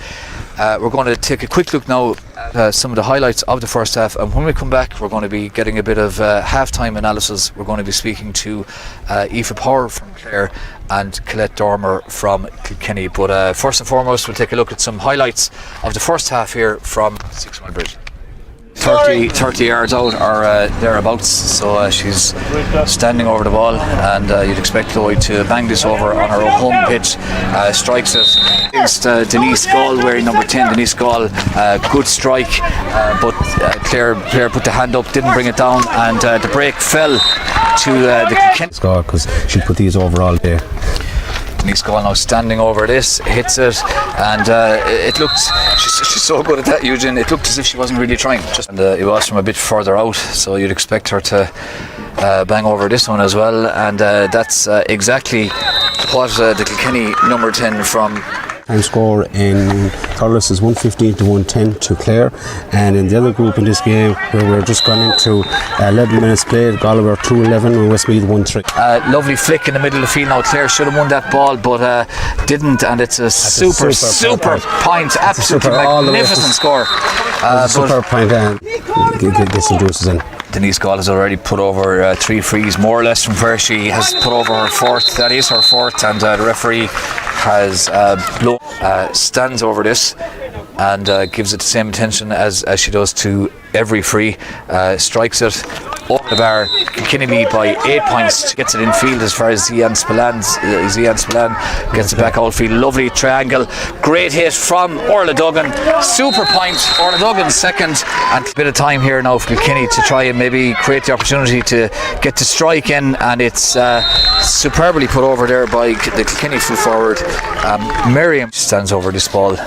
We're going to take a quick look now at some of the highlights of the first half, and when we come back we're going to be getting a bit of half-time analysis. We're going to be speaking to Aoife Power from Clare and Colette Dormer from Kilkenny. But first and foremost, we'll take a look at some highlights of the first half here from 6 Mile Bridge. 30 yards out or thereabouts, so she's standing over the ball, and you'd expect Chloe to bang this over on her home pitch. Strikes it against Denise Gall, wearing number 10. Denise Gall, good strike, but Clare put the hand up, didn't bring it down, and the break fell to the Kilkenny score, because she put these over all day. Denise Gall now standing over this, hits it, and it looked, she's so good at that, Eugene, it looked as if she wasn't really trying, and it was from a bit further out, so you'd expect her to bang over this one as well, and that's exactly what the Kilkenny number 10 from and score in Thurles is 115 to 110 to Clare, and in the other group in this game where we're just gone into 11 minutes played, Galway 2-11 and Westmeath 1-3. Lovely flick in the middle of the field now. Clare should have won that ball but didn't, and it's a super point, absolutely magnificent score. Super point, and get some juices in. Denise Gall has already put over 3 frees, more or less, from where she has put over her fourth. That is her fourth, and the referee has stands over this and gives it the same attention as she does to every free. Strikes it over the bar. Kilkenny lead by 8 points. Gets it in field as far as Zian Spillane gets it back outfield. Lovely triangle. Great hit from Orla Duggan. Super point. Orla Duggan second. And a bit of time here now for Kilkenny to try and maybe create the opportunity to get to strike in. And it's superbly put over there by the Kilkenny full forward. Miriam stands over this ball.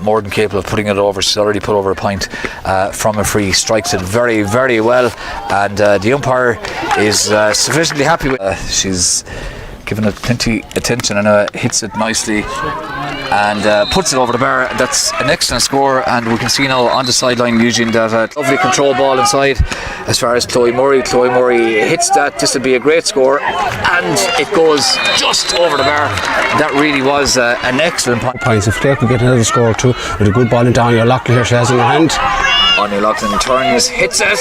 More than capable of putting it over. She's already put over a point from a free. Strikes it very, very well. And the umpire is sufficiently happy with it. She's given it plenty attention and hits it nicely and puts it over the bar. That's an excellent score, and we can see now on the sideline, Eugene, that lovely control ball inside as far as Chloe Murray. Chloe Murray hits that. This will be a great score, and it goes just over the bar. That really was an excellent point. Points. If Clare could get another score too with a good ball into Anya Loughlin here, she has in her hand. Anya Loughlin turns, hits it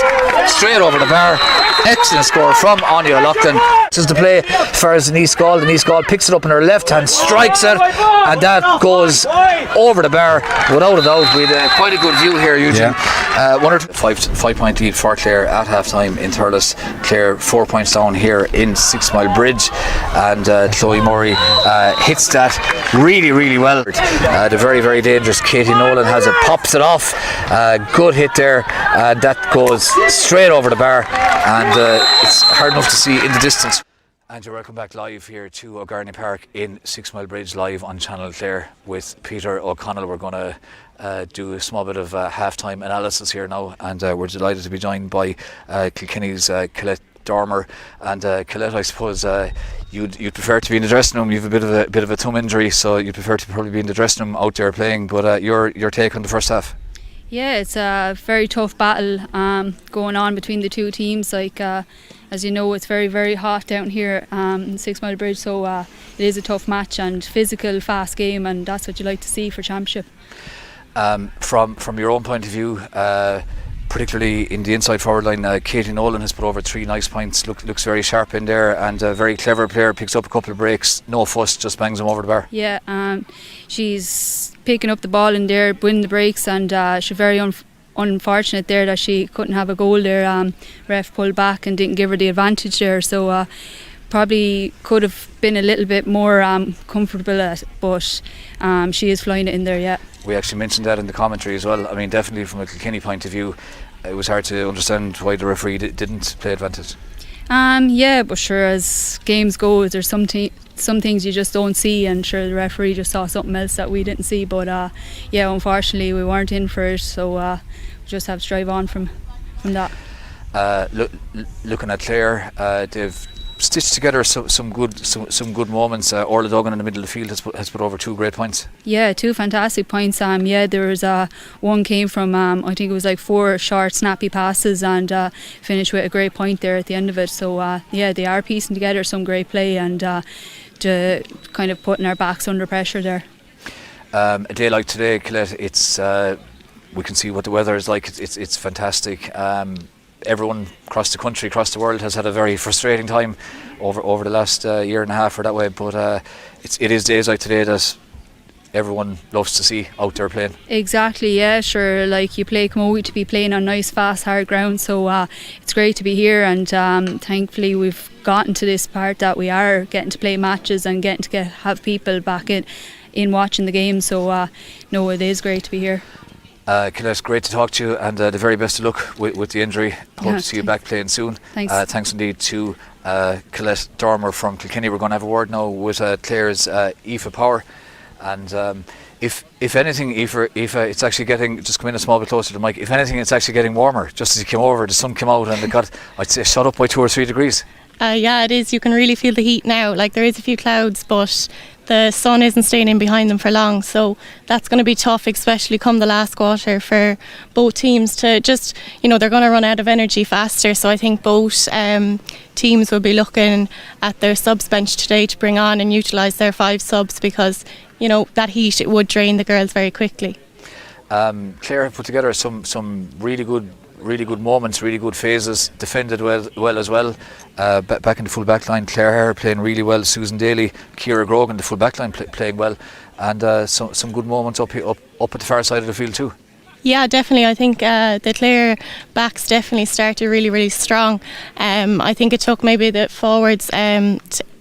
straight over the bar. Excellent score from Anya Loughlin. This is the play for Denise Gall. Denise Gall picks it up in her left hand, strikes it, and that goes over the bar without a doubt. We had quite a good view here, Eugene. Yeah. 1 or 2 5-point lead for Clare at half time in Thurles. Clare 4 points down here in 6 Mile Bridge, and Chloe Murray hits that really, really well. The very, very dangerous Katie Nolan has it, pops it off. Good hit there, and that goes straight over the bar, and it's hard enough to see in the distance. And you're welcome back live here to O'Garney Park in 6 Mile Bridge, live on Channel Clare with Peter O'Connell. We're going to do a small bit of half-time analysis here now, and we're delighted to be joined by Kilkenny's Colette Dormer. And Colette, I suppose you'd prefer to be in the dressing room. You've a bit of a thumb injury, so you'd prefer to probably be in the dressing room out there playing. But your take on the first half? Yeah, it's a very tough battle going on between the two teams. Like as you know, it's very, very hot down here in 6 Mile Bridge, so it is a tough match and physical, fast game, and that's what you like to see for championship. From your own point of view, particularly in the inside forward line, Katie Nolan has put over 3 nice points. Looks very sharp in there, and a very clever player. Picks up a couple of breaks, no fuss, just bangs them over the bar. Yeah, she's picking up the ball in there, winning the breaks, and she's very unfortunate there that she couldn't have a goal there. Ref pulled back and didn't give her the advantage there, so probably could have been a little bit more comfortable at, but she is flying it in there. Yeah, we actually mentioned that in the commentary as well. I mean, definitely from a Kilkenny point of view, it was hard to understand why the referee didn't play advantage. Yeah, but sure, as games go, there's some things you just don't see, and sure, the referee just saw something else that we didn't see. But yeah, unfortunately, we weren't in for it, so we just have to drive on from that. Looking at Clare, they've stitched together some good moments. Orla Duggan in the middle of the field has put over 2 great points. Yeah, 2 fantastic points. There was one came from I think it was like 4 short snappy passes and finished with a great point there at the end of it. So they are piecing together some great play and to kind of putting our backs under pressure there. A day like today, Colette, it's we can see what the weather is like. It's fantastic. Everyone across the country, across the world, has had a very frustrating time over the last year and a half or that way. But it is days like today that everyone loves to see out there playing. Exactly, yeah, sure. Like you play Camogie to be playing on nice, fast, hard ground. So it's great to be here, and thankfully we've gotten to this part that we are getting to play matches and getting to have people back in watching the game. So no, it is great to be here. Colette, great to talk to you, and the very best of luck with the injury. Hope to see you back playing soon. Thanks. Thanks indeed to Colette Dormer from Kilkenny. We're going to have a word now with Clare's Aoife Power, and if anything, Aoife, it's actually getting, just come in a small bit closer to the mic, if anything it's actually getting warmer. Just as you came over, the sun came out and it got, I'd say, shot up by 2 or 3 degrees. Yeah, it is. You can really feel the heat now. Like there is a few clouds, but the sun isn't staying in behind them for long, so that's going to be tough, especially come the last quarter for both teams to just, they're going to run out of energy faster. So I think both teams will be looking at their subs bench today to bring on and utilise their 5 subs, because that heat, it would drain the girls very quickly. Clare have put together some really good moments, really good phases, defended well as well. Back in the full back line, Clare Hare playing really well, Susan Daly, Ciara Grogan, the full back line playing well, and some good moments up at the far side of the field too. Yeah, definitely. I think the Clare backs definitely started really, really strong. I think it took maybe the forwards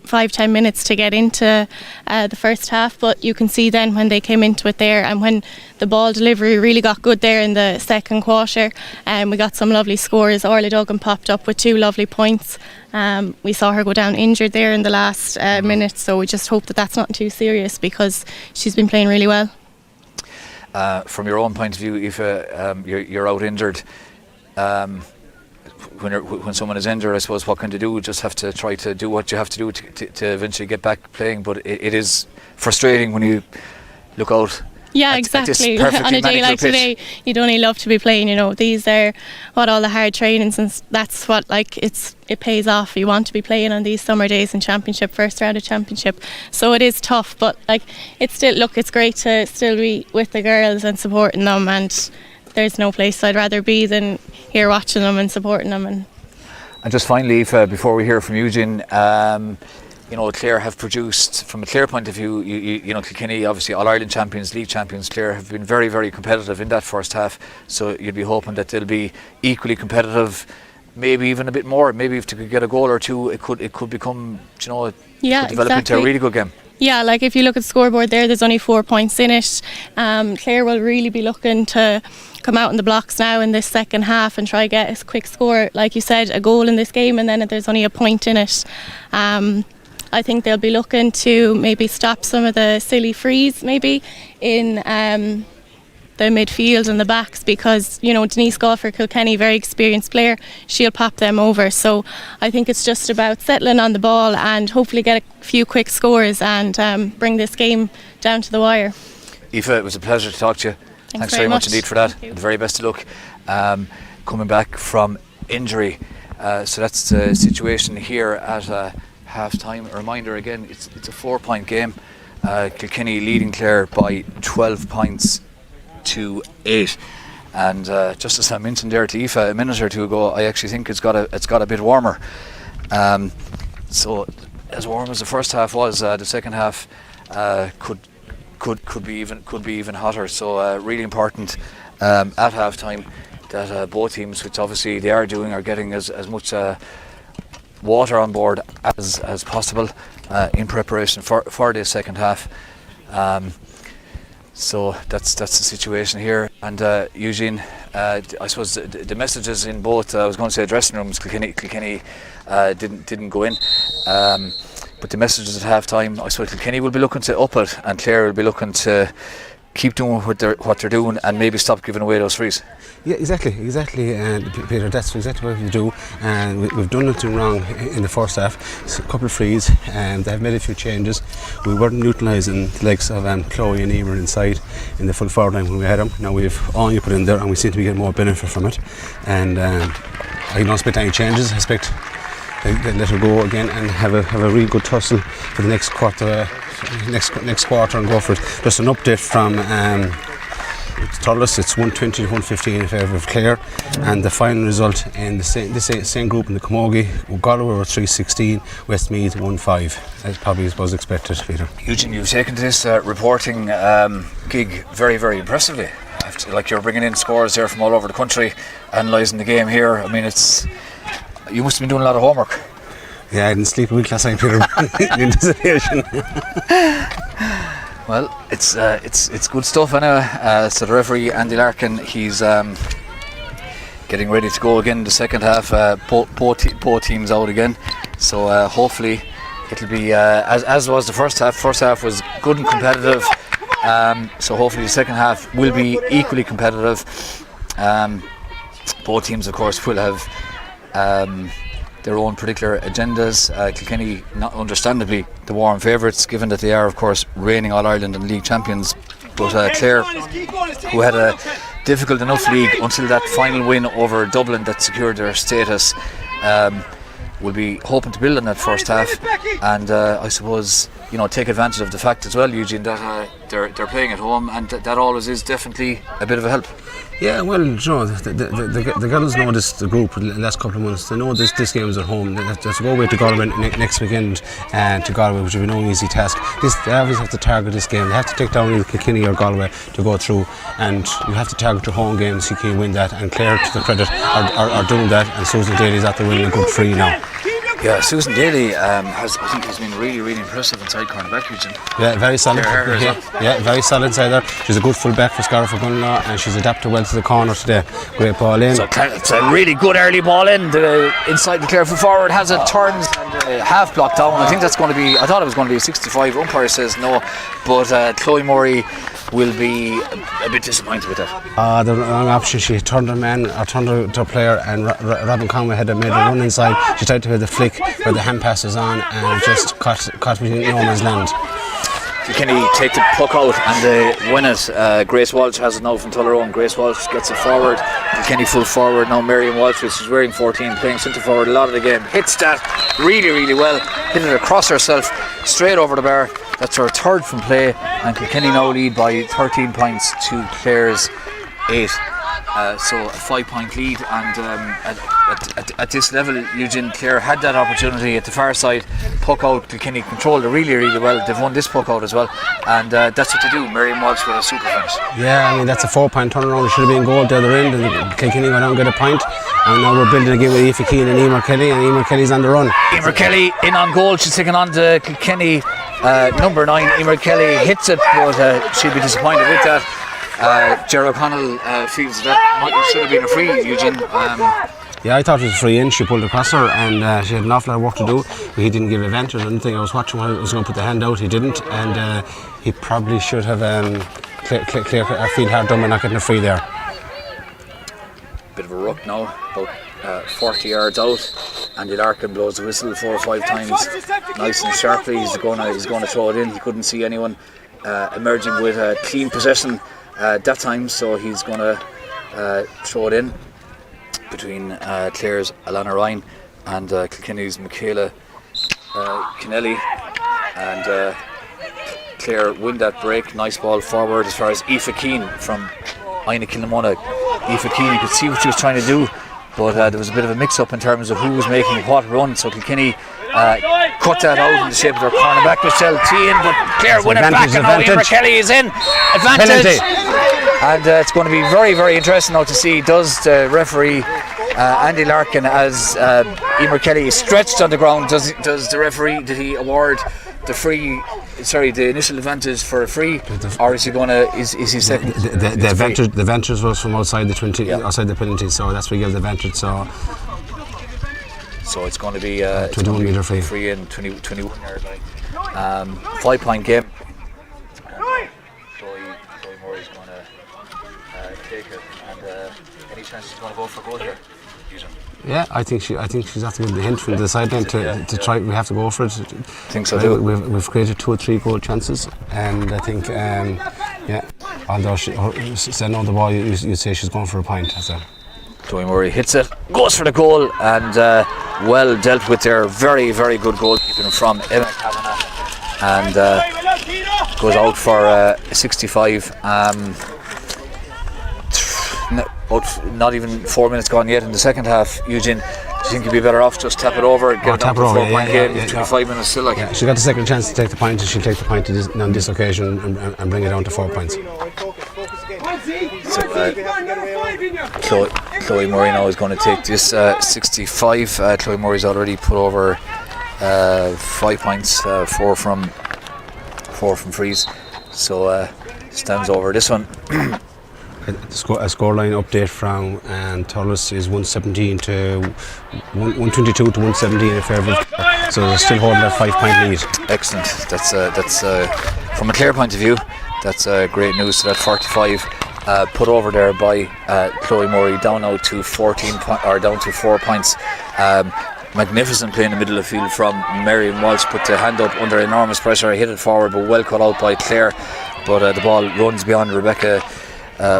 5-10 minutes to get into the first half, but you can see then when they came into it there, and when the ball delivery really got good there in the second quarter, we got some lovely scores. Orla Duggan popped up with 2 lovely points. We saw her go down injured there in the last minute, so we just hope that that's not too serious, because she's been playing really well. From your own point of view, Aoife, you're out injured. When someone is injured, I suppose, what can you do? Just have to try to do what you have to do to eventually get back playing. But it is frustrating when you look out. Yeah, exactly. On a day like today, you'd only love to be playing. These are all the hard trainings, and that's what it pays off. You want to be playing on these summer days in championship, first round of championship. So it is tough, but it's still, it's great to still be with the girls and supporting them, and there's no place I'd rather be than here watching them and supporting them. And just finally, Aoife, before we hear from Eugene, Clare have produced, from a Clare point of view, Kilkenny, obviously All-Ireland champions, League champions. Clare have been very, very competitive in that first half, so you'd be hoping that they'll be equally competitive, maybe even a bit more. Maybe if they could get a goal or two, it could become, it could develop into a really good game. Yeah, if you look at the scoreboard there's only 4 points in it. Clare will really be looking to come out in the blocks now in this second half and try get a quick score, like you said, a goal in this game, and then there's only a point in it. I think they'll be looking to maybe stop some of the silly frees maybe in the midfield and the backs, because Denise Gaw for Kilkenny, very experienced player, she'll pop them over. So I think it's just about settling on the ball and hopefully get a few quick scores and bring this game down to the wire. Aoife, it was a pleasure to talk to you. Thanks very much indeed for that. The very best of luck coming back from injury. So that's the situation here at half time. A reminder again, it's a 4-point game. Kilkenny leading Clare by 12 points to 8, and just as I mentioned there to Aoife a minute or two ago, I actually think it's got a bit warmer. So as warm as the first half was, the second half could be even hotter. So really important at half time that both teams, which obviously they are doing, are getting as much water on board as possible in preparation for this second half. So that's the situation here. And Eugene, I suppose the messages in both, I was going to say dressing rooms, Kilkenny didn't go in, but the messages at half time, I suppose Kilkenny will be looking to up it, and Clare will be looking to keep doing what they're doing and maybe stop giving away those frees. Yeah, exactly, and Peter, that's exactly what we do, and we've done nothing wrong in the first half. It's a couple of frees, and they've made a few changes. We weren't utilising the likes of Chloe and Emer inside in the full forward line when we had them. Now we've Anya put in there, and we seem to be getting more benefit from it. And I don't expect any changes. I expect they let her go again and have a real good tussle for the next quarter, next quarter, and go for it. Just an update from Thurles, it's 120 to 115 in favour of Clare, and the final result in the same group in the Camogie, Galway were 316, Westmeath 1-5. As probably was expected, Peter. Eugene, you've taken to this reporting gig very, very impressively. Like, you're bringing in scores there from all over the country, analysing the game here. I mean, you must have been doing a lot of homework. Yeah, I didn't sleep a week last night, Peter, in anticipation. Well, it's good stuff anyway. So the referee, Andy Larkin, he's getting ready to go again in the second half. Both teams out again. So hopefully it'll be as was the first half. First half was good and competitive. So hopefully the second half will be equally competitive. Both teams, of course, will have their own particular agendas. Kilkenny, not understandably, the warm favourites, given that they are, of course, reigning All-Ireland and league champions. But Clare, who had a difficult enough league until that final win over Dublin that secured their status, will be hoping to build on that first half, and I suppose, take advantage of the fact as well, Eugene, that they're playing at home, and that always is definitely a bit of a help. Yeah, well, the girls know this, the group, the last couple of months, they know this game is at home. They have to go away to Galway next weekend, to Galway, which will be no easy task. They always have to target this game. They have to take down either Kilkenny or Galway to go through, and you have to target your home games. You can win that, and Clare, to the credit, are doing that, and Susan Daly's at the winning a good free now. Yeah, Susan Daly has been really, really impressive inside cornerback, Eugene. Yeah, very solid. Yeah, very solid inside there. She's a good full back for Scarra for Gunlaw, and she's adapted well to the corner today. Great ball in. So it's a really good early ball in. Inside the Clare full forward has it turns and half blocked down. I think that's going to be. I thought it was going to be a 65. Umpire says no, but Chloe Murray will be a bit disappointed with that. The wrong option. She turned her man, or turned her player, and Robin Conway had made a run inside. She tried to hit the flick where the hand passes on, and just caught between no man's land. Kilkenny take the puck out and they win it. Grace Walsh has it now from Tullaroan. Grace Walsh gets it forward. Kilkenny full forward now. Marion Walsh, which is wearing 14, playing centre forward a lot of the game. Hits that really, really well. Hit it across herself, straight over the bar. That's her third from play, and Kilkenny now lead by 13 points to Clare's 8. So a 5-point lead, and at this level, Eugene, Clare had that opportunity at the far side. Puck out, Kilkenny controlled it really, really well. They've won this puck out as well, and that's what they do. Marion Walsh with a super finish. Yeah, I mean, that's a 4-point turnaround. It should have been goal the other end, and Kilkenny went out and get a point. And now we're building again with Aoife Keane and Emer Kelly, and Emer Kelly's on the run. Emer Kelly in on goal. She's taking on the Kilkenny number 9. Emer Kelly hits it, but she'll be disappointed with that. Gerard O'Connell feels that should have been a free, Eugene. Yeah, I thought it was a free in. She pulled across her, and she had an awful lot of work to do. But he didn't give advantage. I didn't think I was watching when I was going to put the hand out. He didn't, and he probably should have clear field hard done by not getting a free there. Bit of a ruck now, about 40 yards out. Andy Larkin blows the whistle 4 or 5 times, nice and sharply. He's going to throw it in. He couldn't see anyone emerging with a clean possession that time, so he's going to throw it in between Clare's Alana Ryan and Kilkenny's Michaela Kennelly, and Clare win that break. Nice ball forward as far as Aoife Keane from Ina Kilnamona. Aoife Keane, you could see what she was trying to do, but there was a bit of a mix-up in terms of who was making what run, so Kilkenny cut that out in the shape of their cornerback Michelle T in, but Clare win it back, and now Emer Kelly is in. Advantage. And it's going to be very, very interesting now to see, does the referee Andy Larkin, as Emer Kelly is stretched on the ground, does the referee, did he award the initial advantage for a free, or is he going to, is he second? The advantage was from outside the 20, outside the penalty, so that's where he gave the advantage. So it's going to be 21 metre free in 21 yard line. 5-point game. Chloe take it. And any chance she's going to go for a goal here? Yeah, I think she's after getting the hint from the sideline to try. We have to go for it. I think so too. We've created 2 or 3 goal chances, and I think although she said on the ball, you'd say she's going for a point. So. Chloe Murray hits it, goes for the goal, and well dealt with there. Very, very good goalkeeping from Emma Kavanagh, and goes out for 65. Not even 4 minutes gone yet in the second half. Eugene, do you think you'd be better off just tap it over, get it down to a 4-point game? 25 minutes still, like. Yeah, she got the second chance to take the point, and she'll take the point on this occasion and bring it down to 4 points. So Chloe Murray now is going to take this 65. Chloe Murray's already put over 5 points, 4 from frees. So stands over this one. A scoreline update from Thurles is 117 to 122 to 117 in favour of, so they're still holding that 5-point lead. Excellent. That's from a Clare point of view, that's great news. So that 45 put over there by Chloe Murray, down now to 4 points. Magnificent play in the middle of the field from Marion Walsh, put the hand up under enormous pressure, hit it forward, but well cut out by Clare. But the ball runs beyond Rebecca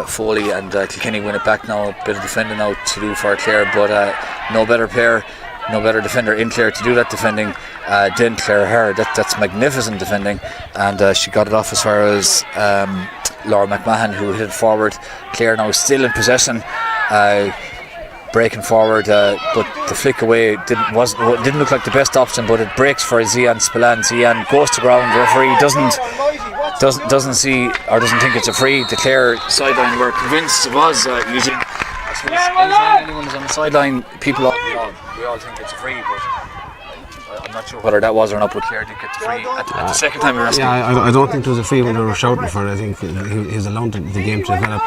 Foley, and Kilkenny win it back now. A bit of defending now to do for Clare, but no better player, no better defender in Clare to do that defending than Clare Hare. That's magnificent defending, and she got it off as far as Laura McMahon, who hit it forward. Clare now still in possession, breaking forward, but the flick away didn't look like the best option, but it breaks for Zian Spillane. Zian goes to ground. The referee doesn't see or doesn't think it's a free. The Clare sideline were convinced it was. Using anyone who's on the sideline, we all think it's a free, but I'm not sure whether that was or not. But Clare did get the free at the second time we were asking. Yeah, I don't think there was a free when they were shouting for it. I think he was allowed the game to develop.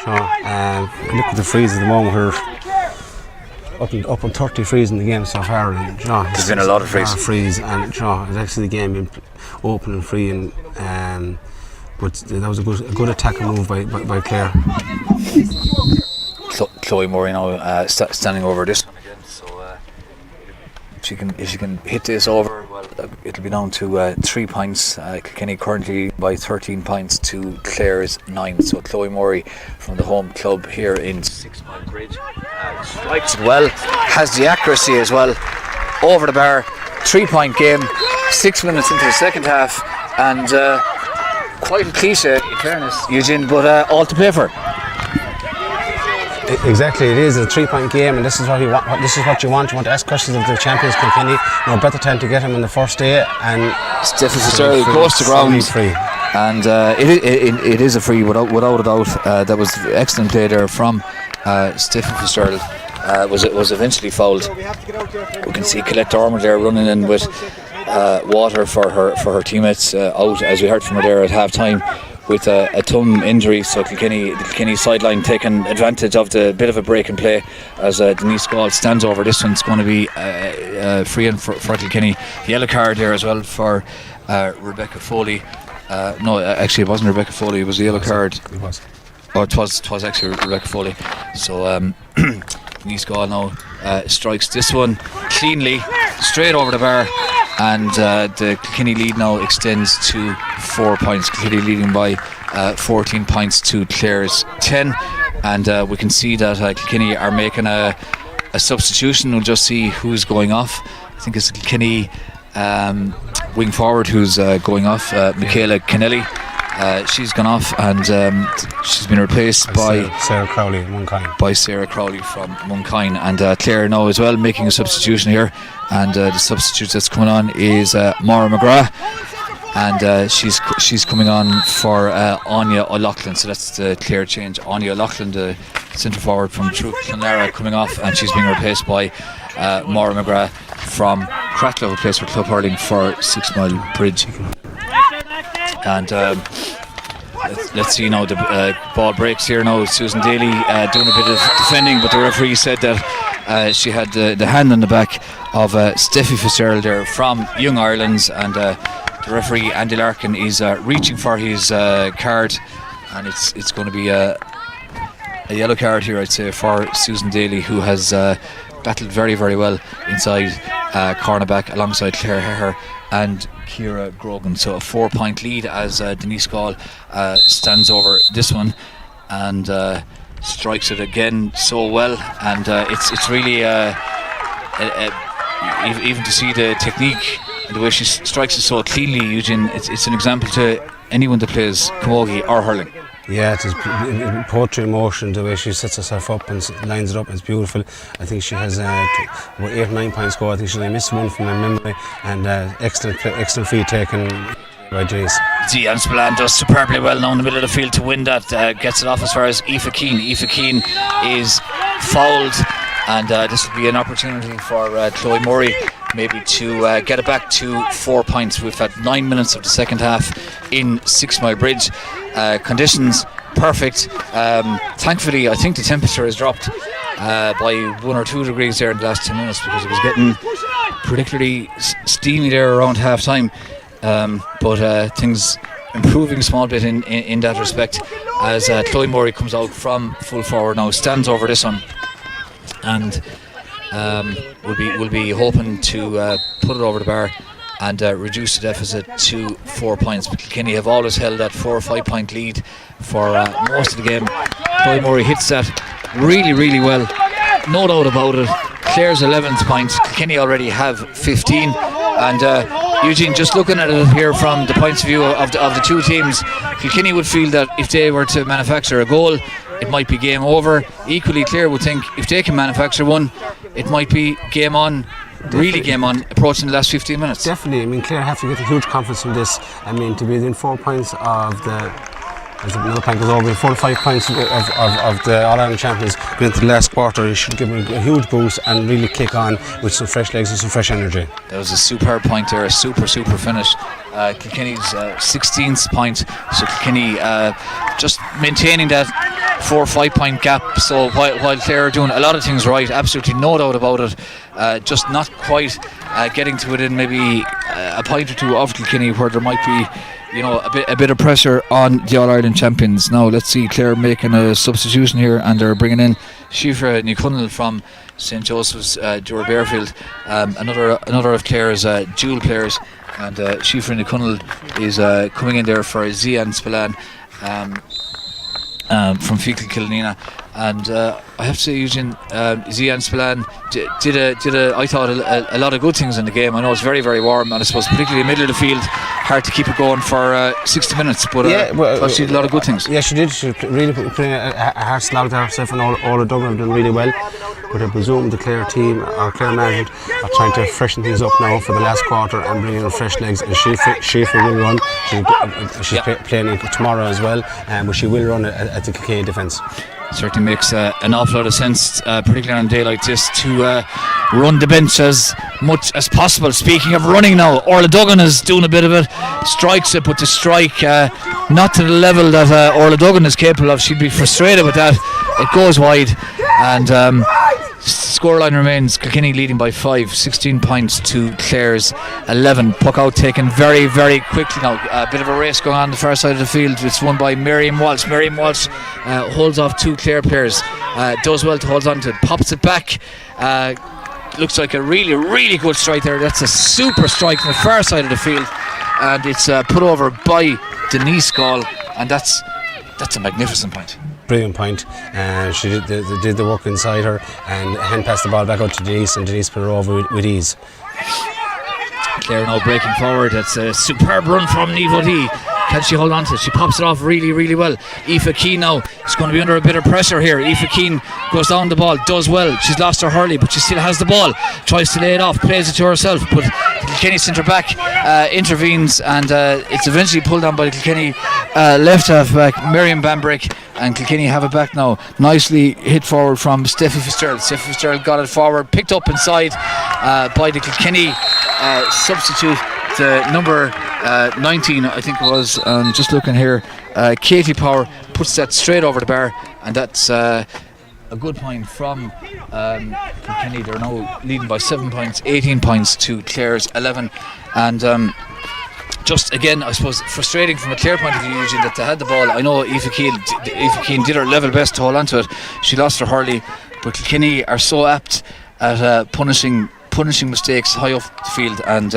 And look at the frees at the moment. We're up on 30 frees in the game so far, and there's been a lot of frees, and it's actually the game been open and free, and but that was a good attacking move by Clare. Chloe Murray now standing over this one again, so if she can hit this over, well, it'll be down to 3 points. Kilkenny currently by 13 points to Clare's 9. So Chloe Murray from the home club here in 6 Mile Bridge strikes it well, has the accuracy as well, over the bar. 3-point game, 6 minutes into the second half, and quite a cliche in fairness, Eugene, but all to play for. Exactly, it is a 3-point game, and this is what you want. This is what you want. You want to ask questions of the champions Kilkenny. No better time to get him on the first day. And Steffi Fitzgerald goes to ground, and it is a free without a doubt. That was excellent play there from Steffi Fitzgerald. Was eventually fouled. We can see Colette Ormer there running in with water for her teammates out, as we heard from her there at half time, with a thumb injury. So the Kilkenny sideline taking advantage of the bit of a break in play as Denise Gall stands over. This one's going to be free in for Kilkenny. Yellow card there as well for Rebecca Foley. No, actually it wasn't Rebecca Foley, it was a yellow card. It was. Oh, it was actually Rebecca Foley. So Denise Gall now strikes this one cleanly straight over the bar, and the Kilkenny lead now extends to 4 points. Kilkenny leading by 14 points to Clare's 10, and we can see that Kilkenny are making a substitution. We'll just see who's going off. I think it's Kilkenny wing forward who's going off, Michaela Kennelly. She's gone off, and she's been replaced by Sarah Crowley from Monkine, and Clare now as well making a substitution here, and the substitute that's coming on is Maura McGrath, and she's coming on for Anya O'Loughlin. So that's the Clare change. Anya O'Loughlin, the centre forward from Clonlara, coming off, and she's being replaced by Maura McGrath from Cratloe, who plays for Club Hurling for 6 Mile Bridge. And let's see now, the ball breaks here now. Susan Daly doing a bit of defending, but the referee said that she had the hand on the back of Steffi Fitzgerald there from Young Ireland's, and the referee Andy Larkin is reaching for his card, and it's going to be a yellow card here, I'd say, for Susan Daly, who has battled very, very well inside cornerback alongside Clare Heher and Ciara Grogan. So a 4-point lead as Denise Gall stands over this one and strikes it again so well. And it's really even to see the technique and the way she strikes it so cleanly, Eugene, it's an example to anyone that plays camogie or hurling. Yeah, it is poetry in motion, the way she sets herself up and lines it up. It's beautiful. I think she has 8 or 9 points score. I think she only missed one from my memory, and excellent feed taken by Denise. Zian Spillane does superbly well now in the middle of the field to win that. Gets it off as far as Aoife Keane. Aoife Keane is fouled, and this will be an opportunity for Chloe Murray maybe to get it back to 4 points. We've had 9 minutes of the second half in 6 Mile Bridge. Conditions perfect. Thankfully, I think the temperature has dropped by 1 or 2 degrees there in the last 10 minutes, because it was getting particularly steamy there around half time. But things improving a small bit in that respect as Chloe Murray comes out from full forward now, stands over this one, and we'll be hoping to put it over the bar and reduce the deficit to 4 points. But Kilkenny have always held that 4 or 5 point lead for most of the game. Chloe Murray hits that really, really well, no doubt about it. Clare's 11th point, Kilkenny already have 15, and Eugene, just looking at it here from the points of view of the two teams, Kilkenny would feel that if they were to manufacture a goal, it might be game over. Equally, Clare would think if they can manufacture one, it might be game on. Really game on, approaching the last 15 minutes. Definitely. I mean, Clare have to get a huge confidence from this. I mean, to be within 4 points of the, as another point goes over, 4 to 5 points of the All-Ireland champions going into the last quarter, you should give them a huge boost and really kick on with some fresh legs and some fresh energy. That was a superb point there, a super finish. Kilkenny's 16th point, so Kilkenny just maintaining that 4 or 5 point gap. So while Clare are doing a lot of things right, absolutely no doubt about it, just not quite getting to within maybe a point or two of Kilkenny, where there might be, you know, a bit of pressure on the All-Ireland champions. Now let's see Clare making a substitution here, and they're bringing in Shifra Nicunnell from St. Joseph's Dura Bearfield, another of Clare's dual players, and Shifra Nicunnell is coming in there for Zian Spillane from Fecal Kilnina. And I have to say, Eugene, Zian Spillane did I thought a lot of good things in the game. I know it's very, very warm, and I suppose particularly in the middle of the field, hard to keep it going for 60 minutes, but she did a lot of good things. Yeah, she did. She really put in a hard slog there herself, and all the Dublin have done really well. But I presume the Clare team or Clare management are trying to freshen things up now for the last quarter and bring in fresh legs. And Shifra will run. She's playing tomorrow as well, but she will run at the Kilkenny defence. Certainly makes an awful lot of sense, particularly on a day like this, to run the bench as much as possible. Speaking of running now, Orla Duggan is doing a bit of it, strikes it, but the strike not to the level that Orla Duggan is capable of. She'd be frustrated with that. It goes wide, and scoreline remains Kilkenny leading by 5, 16 points to Clare's 11. Puck out taken very, very quickly now. A bit of a race going on the far side of the field. It's won by Miriam Walsh. Miriam Walsh holds off 2 Clare players. Does well to hold on to it. Pops it back. Looks like a really, really good strike there. That's a super strike from the far side of the field. And it's put over by Denise Gall. And that's a magnificent point. Brilliant point. She did the work inside her and hand passed the ball back out to Denise, and Denise put her over with ease. Clare now breaking forward. That's a superb run from Nivo D. Can she hold on to it? She pops it off really, really well. Aoife Keane now is going to be under a bit of pressure here. Aoife Keane goes down the ball, does well. She's lost her hurley, but she still has the ball. Tries to lay it off, plays it to herself, but the Kilkenny centre back intervenes, and it's eventually pulled down by the Kilkenny left half back, Miriam Bambrick, and Kilkenny have it back now. Nicely hit forward from Steffi Fitzgerald. Steffi Fitzgerald got it forward, picked up inside by the Kilkenny substitute, the number 19 I think it was. Just looking here, Katie Power puts that straight over the bar, and that's a good point from Kilkenny. They're now leading by 7 points, 18 points to Clare's 11, and just again, I suppose, frustrating from a Clare point of view, Eugene, that they had the ball. I know Aoife Keane did her level best to hold on to it. She lost her hurley, but Kilkenny are so apt at punishing mistakes high up the field and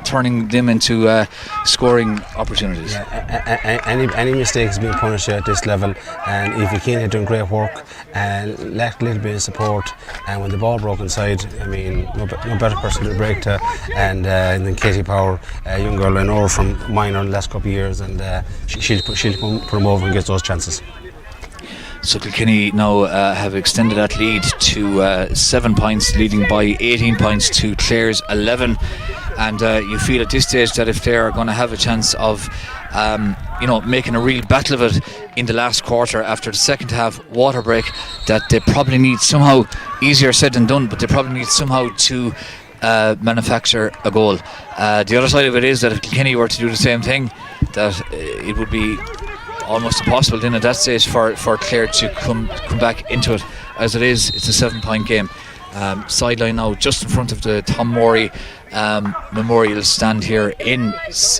turning them into scoring opportunities. Any mistake is being punished at this level, and Aoife Keane had done great work and lacked a little bit of support, and when the ball broke inside, I mean, no better person to break to, and then Katie Power, a young girl I know from minor in the last couple of years, and she'll put them over and get those chances. So Kilkenny now have extended that lead to 7 points, leading by 18 points to Clare's 11. And you feel at this stage that if Clare are going to have a chance of making a real battle of it in the last quarter after the second half water break, that they probably need somehow, easier said than done, but they probably need somehow to manufacture a goal. The other side of it is that if Kilkenny were to do the same thing, that it would be almost impossible then at that stage for Clare to come back into it. As it is, it's a 7-point game. Sideline now just in front of the Tom Morey Memorial stand here in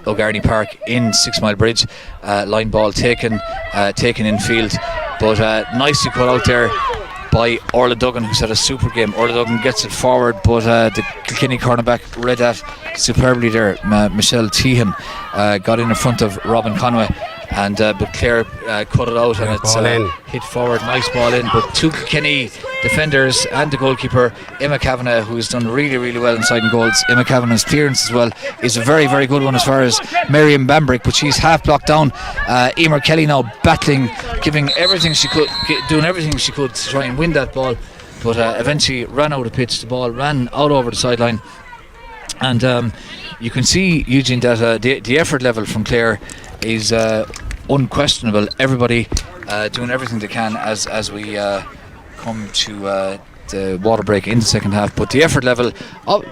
O'Garney Park in 6 Mile Bridge. Line ball taken in field, but nicely put out there by Orla Duggan, who's had a super game. Orla Duggan gets it forward, but the Kilkenny cornerback read that superbly there. Michelle Tehan got in front of Robin Conway, and but Clare cut it out, and it's hit forward, nice ball in. But two Kilkenny defenders and the goalkeeper Emma Kavanagh, who's done really, really well inside in goals. Emma Kavanagh's clearance as well is a very, very good one as far as Miriam Bambrick, but she's half blocked down. Emer Kelly now battling, giving everything she could, doing everything she could to try and win that ball, but eventually ran out of pitch. The ball ran out over the sideline, and you can see, Eugene, that the effort level from Clare is unquestionable. Everybody doing everything they can as we come to the water break in the second half, but the effort level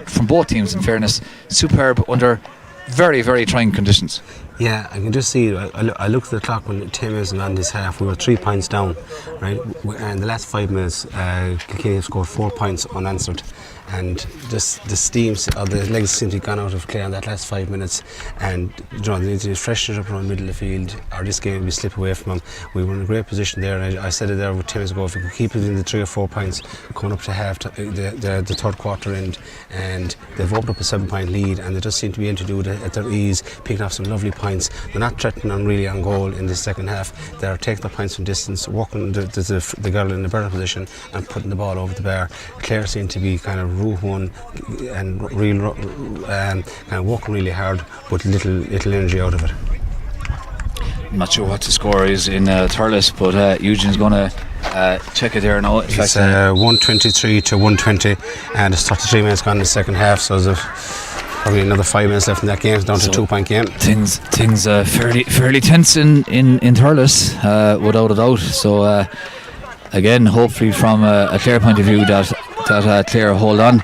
from both teams, in fairness, superb under very, very trying conditions. Yeah, I can just see, I looked at the clock when 10 minutes on this half, we were 3 points down, right? And the last 5 minutes, Kilkenny scored 4 points unanswered. And just the steam or the legs seem to have gone out of Clare in that last 5 minutes, and they need to freshen it up around the middle of the field, or this game we slip away from them. We were in a great position there, and I said it there 10 minutes ago, if we could keep it in the 3 or 4 points coming up to half the third quarter end, and they've opened up a 7-point lead, and they just seem to be able to do it at their ease, picking off some lovely points. They're not threatening really on goal in the second half. They're taking the points from distance, walking the girl in the better position and putting the ball over the bar. Clare seem to be kind of route one and kind of working really hard, but little energy out of it. I'm not sure what the score is in Thurles, but Eugene's going to check it there now. It's 123 to 120, and it's 33 minutes gone in the second half, so there's probably another 5 minutes left in that game. It's down to a 2-point game. Things fairly tense in Thurles, without a doubt. So again, hopefully from a Clare point of view that Clare hold on.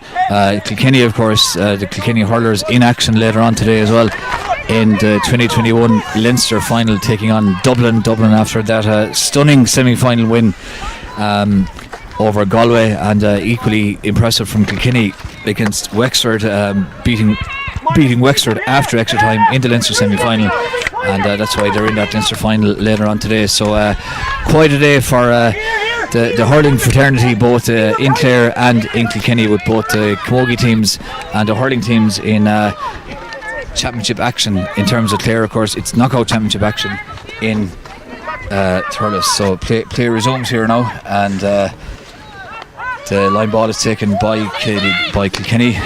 Kilkenny, of course, the Kilkenny hurlers in action later on today as well in the 2021 Leinster final, taking on Dublin after that stunning semi-final win over Galway, and equally impressive from Kilkenny against Wexford, beating Wexford after extra time in the Leinster semi-final, and that's why they're in that Leinster final later on today. So quite a day for the hurling fraternity, both in Clare and in Kilkenny, with both the camogie teams and the hurling teams in championship action. In terms of Clare, of course, it's knockout championship action in Thurles. So play resumes here now, and the line ball is taken by Kilkenny.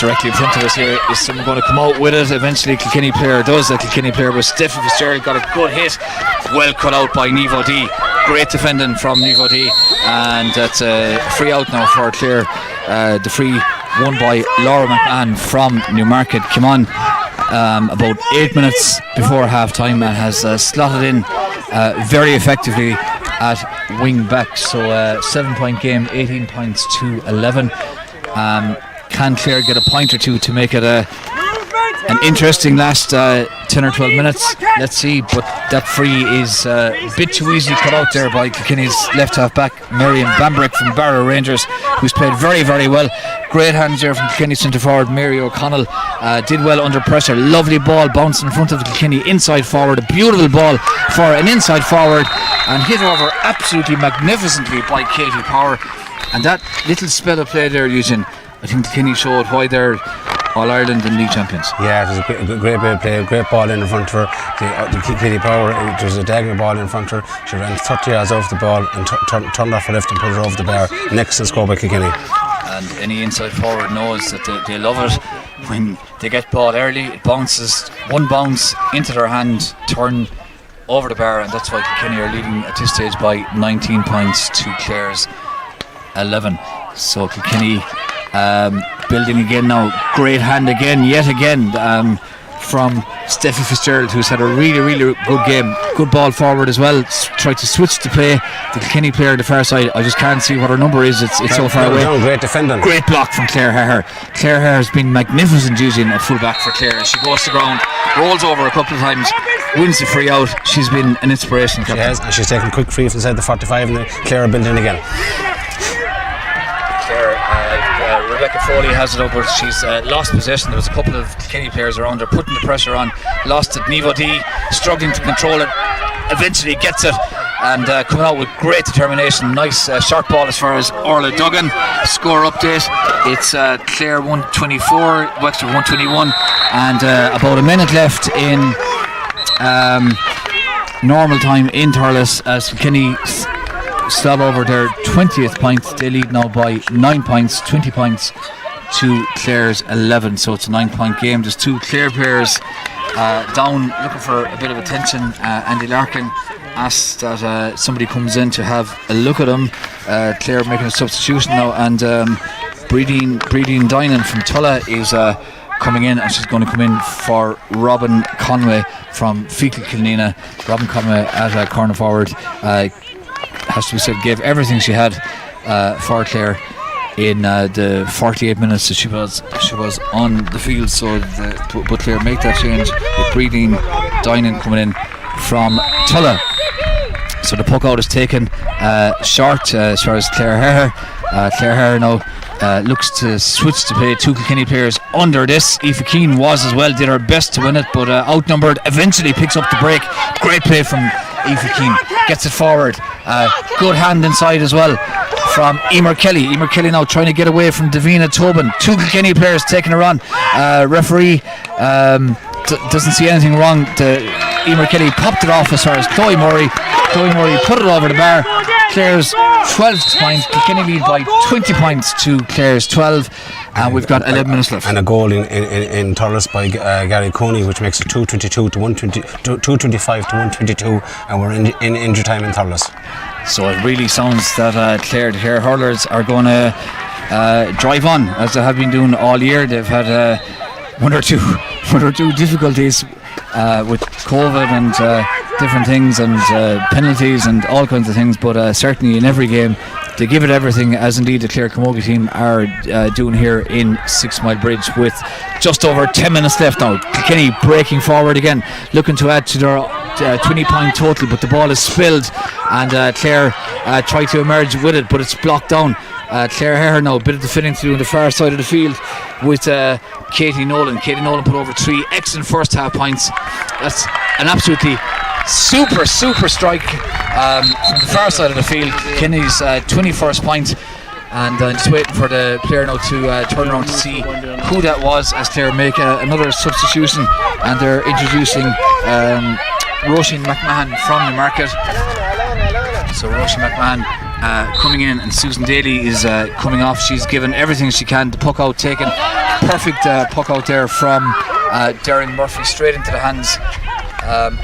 Directly in front of us here is someone going to come out with it. Eventually Kilkenny player does. The Kilkenny player was Stephen Fitzgerald, got a good hit, well cut out by Niamh O'Dea. Great defending from Niamh O'Dea, and that's a free out now for Clare. The free won by Laura McMahon from Newmarket. Came on about 8 minutes before half time and has slotted in very effectively at wing back. So 7-point game, 18 points to 11. Can Clare get a point or two to make it a an interesting last 10 or 12 minutes. Let's see, but that free is a bit too easily cut out there by Kilkenny's left half back, Marion Bambrick from Barrow Rangers, who's played very, very well. Great hands there from Kilkenny centre forward Mary O'Connell. Did well under pressure. Lovely ball bouncing in front of Kilkenny inside forward. A beautiful ball for an inside forward, and hit over absolutely magnificently by Katie Power. And that little spell of play there, Eugene, I think Kilkenny showed why they're All-Ireland and league champions. Yeah, it was a great bit of play, a great ball in front of her. The Katie Power, there was a diagonal ball in front of her. She ran 30 yards off the ball and turned off her left and put her over the bar. Next to score by Kilkenny. And any inside forward knows that they love it when they get ball early. It bounces, one bounce into their hand, turn over the bar, and that's why Kilkenny are leading at this stage by 19 points to Clare's 11. So Kilkenny building again now. Great hand again, yet again, from Steffi Fitzgerald, who's had a really, really good game. Good ball forward as well. Tried to switch the play. The Kilkenny player on the far side, I just can't see what her number is. It's so far away. Great defending. Great block from Clare Haher. Clare Haher has been magnificent using a full back for Clare. She goes to ground, rolls over a couple of times, wins the free out. She's been an inspiration. She has, and she's taken a quick free from inside the 45, and Clare are building again. Rebecca Foley has it over. She's lost possession. There was a couple of Kilkenny players around her, putting the pressure on. Lost it. Nivo D struggling to control it. Eventually gets it and coming out with great determination. Nice short ball as far as Orla Duggan. Score update. It's Clare 124, Wexford 121, and about a minute left in normal time in Thurles as Kilkenny slab over their 20th point. They lead now by 9 points, 20 points to Clare's 11. So it's a 9-point game. There's two Clare players down looking for a bit of attention. Andy Larkin asked that somebody comes in to have a look at him. Clare making a substitution now, and Breeding Dinan from Tulla is coming in, and she's going to come in for Robin Conway from Fecal Kilnina. Robin Conway at corner forward, has to be said, gave everything she had for Clare in the 48 minutes that she was on the field. So but Clare make that change with Breeding Dinan coming in from Tulla. So the puck out is taken short as far as Clare Haher. Clare Haher now looks to switch to play. Two Kilkenny players under this. Aoife Keane was as well, did her best to win it, but outnumbered, eventually picks up the break. Great play from Aoife Keane, gets it forward. Good hand inside as well from Emer Kelly. Emer Kelly now trying to get away from Davina Tobin. Two Kilkenny players taking a run. Referee doesn't see anything wrong. Emer Kelly popped it off as far as Chloe Murray. Chloe Murray put it over the bar. Clare's 12th point. Kilkenny lead by 20 points to Clare's 12. And we've got 11 minutes left. And a goal in Thurles by Gary Cooney, which makes it 225 to 122, and we're in injury time in Thurles. So it really sounds that Clare hurlers are going to drive on as they have been doing all year. They've had one or two difficulties with COVID and different things and penalties and all kinds of things, but certainly in every game they give it everything, as indeed the Clare Camogie team are doing here in 6 Mile Bridge with just over 10 minutes left now. Kilkenny breaking forward again, looking to add to their 20-point total, but the ball is spilled and Clare try to emerge with it, but it's blocked down. Clare Haher now, a bit of defending to do on the far side of the field with Katie Nolan. Katie Nolan put over 3 excellent first half points. That's an absolutely super strike from the far side of the field. Kenny's 21st point, and just waiting for the player now to turn around to see who that was as Clare make another substitution, and they're introducing Roisin McMahon from the market. So Roisin McMahon coming in, and Susan Daly is coming off. She's given everything she can. The puck out taken, perfect puck out there from Darren Murphy straight into the hands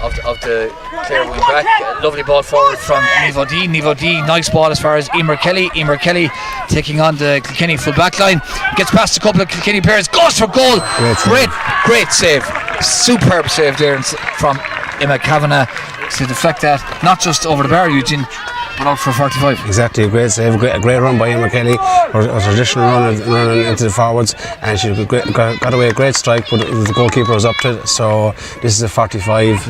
of the Clare wing back. Lovely ball forward from Nivo D. Nivo D, nice ball as far as Emer Kelly. Emer Kelly taking on the Kilkenny full back line, gets past a couple of Kilkenny players, goes for goal. Great save, superb save there from Emma Kavanagh to deflect that not just over the bar, Eugene, but out for 45. Exactly, a great save, a great run by Emma Kelly, her traditional run into the forwards, and she got away a great strike, but the goalkeeper was up to it. So this is a 45,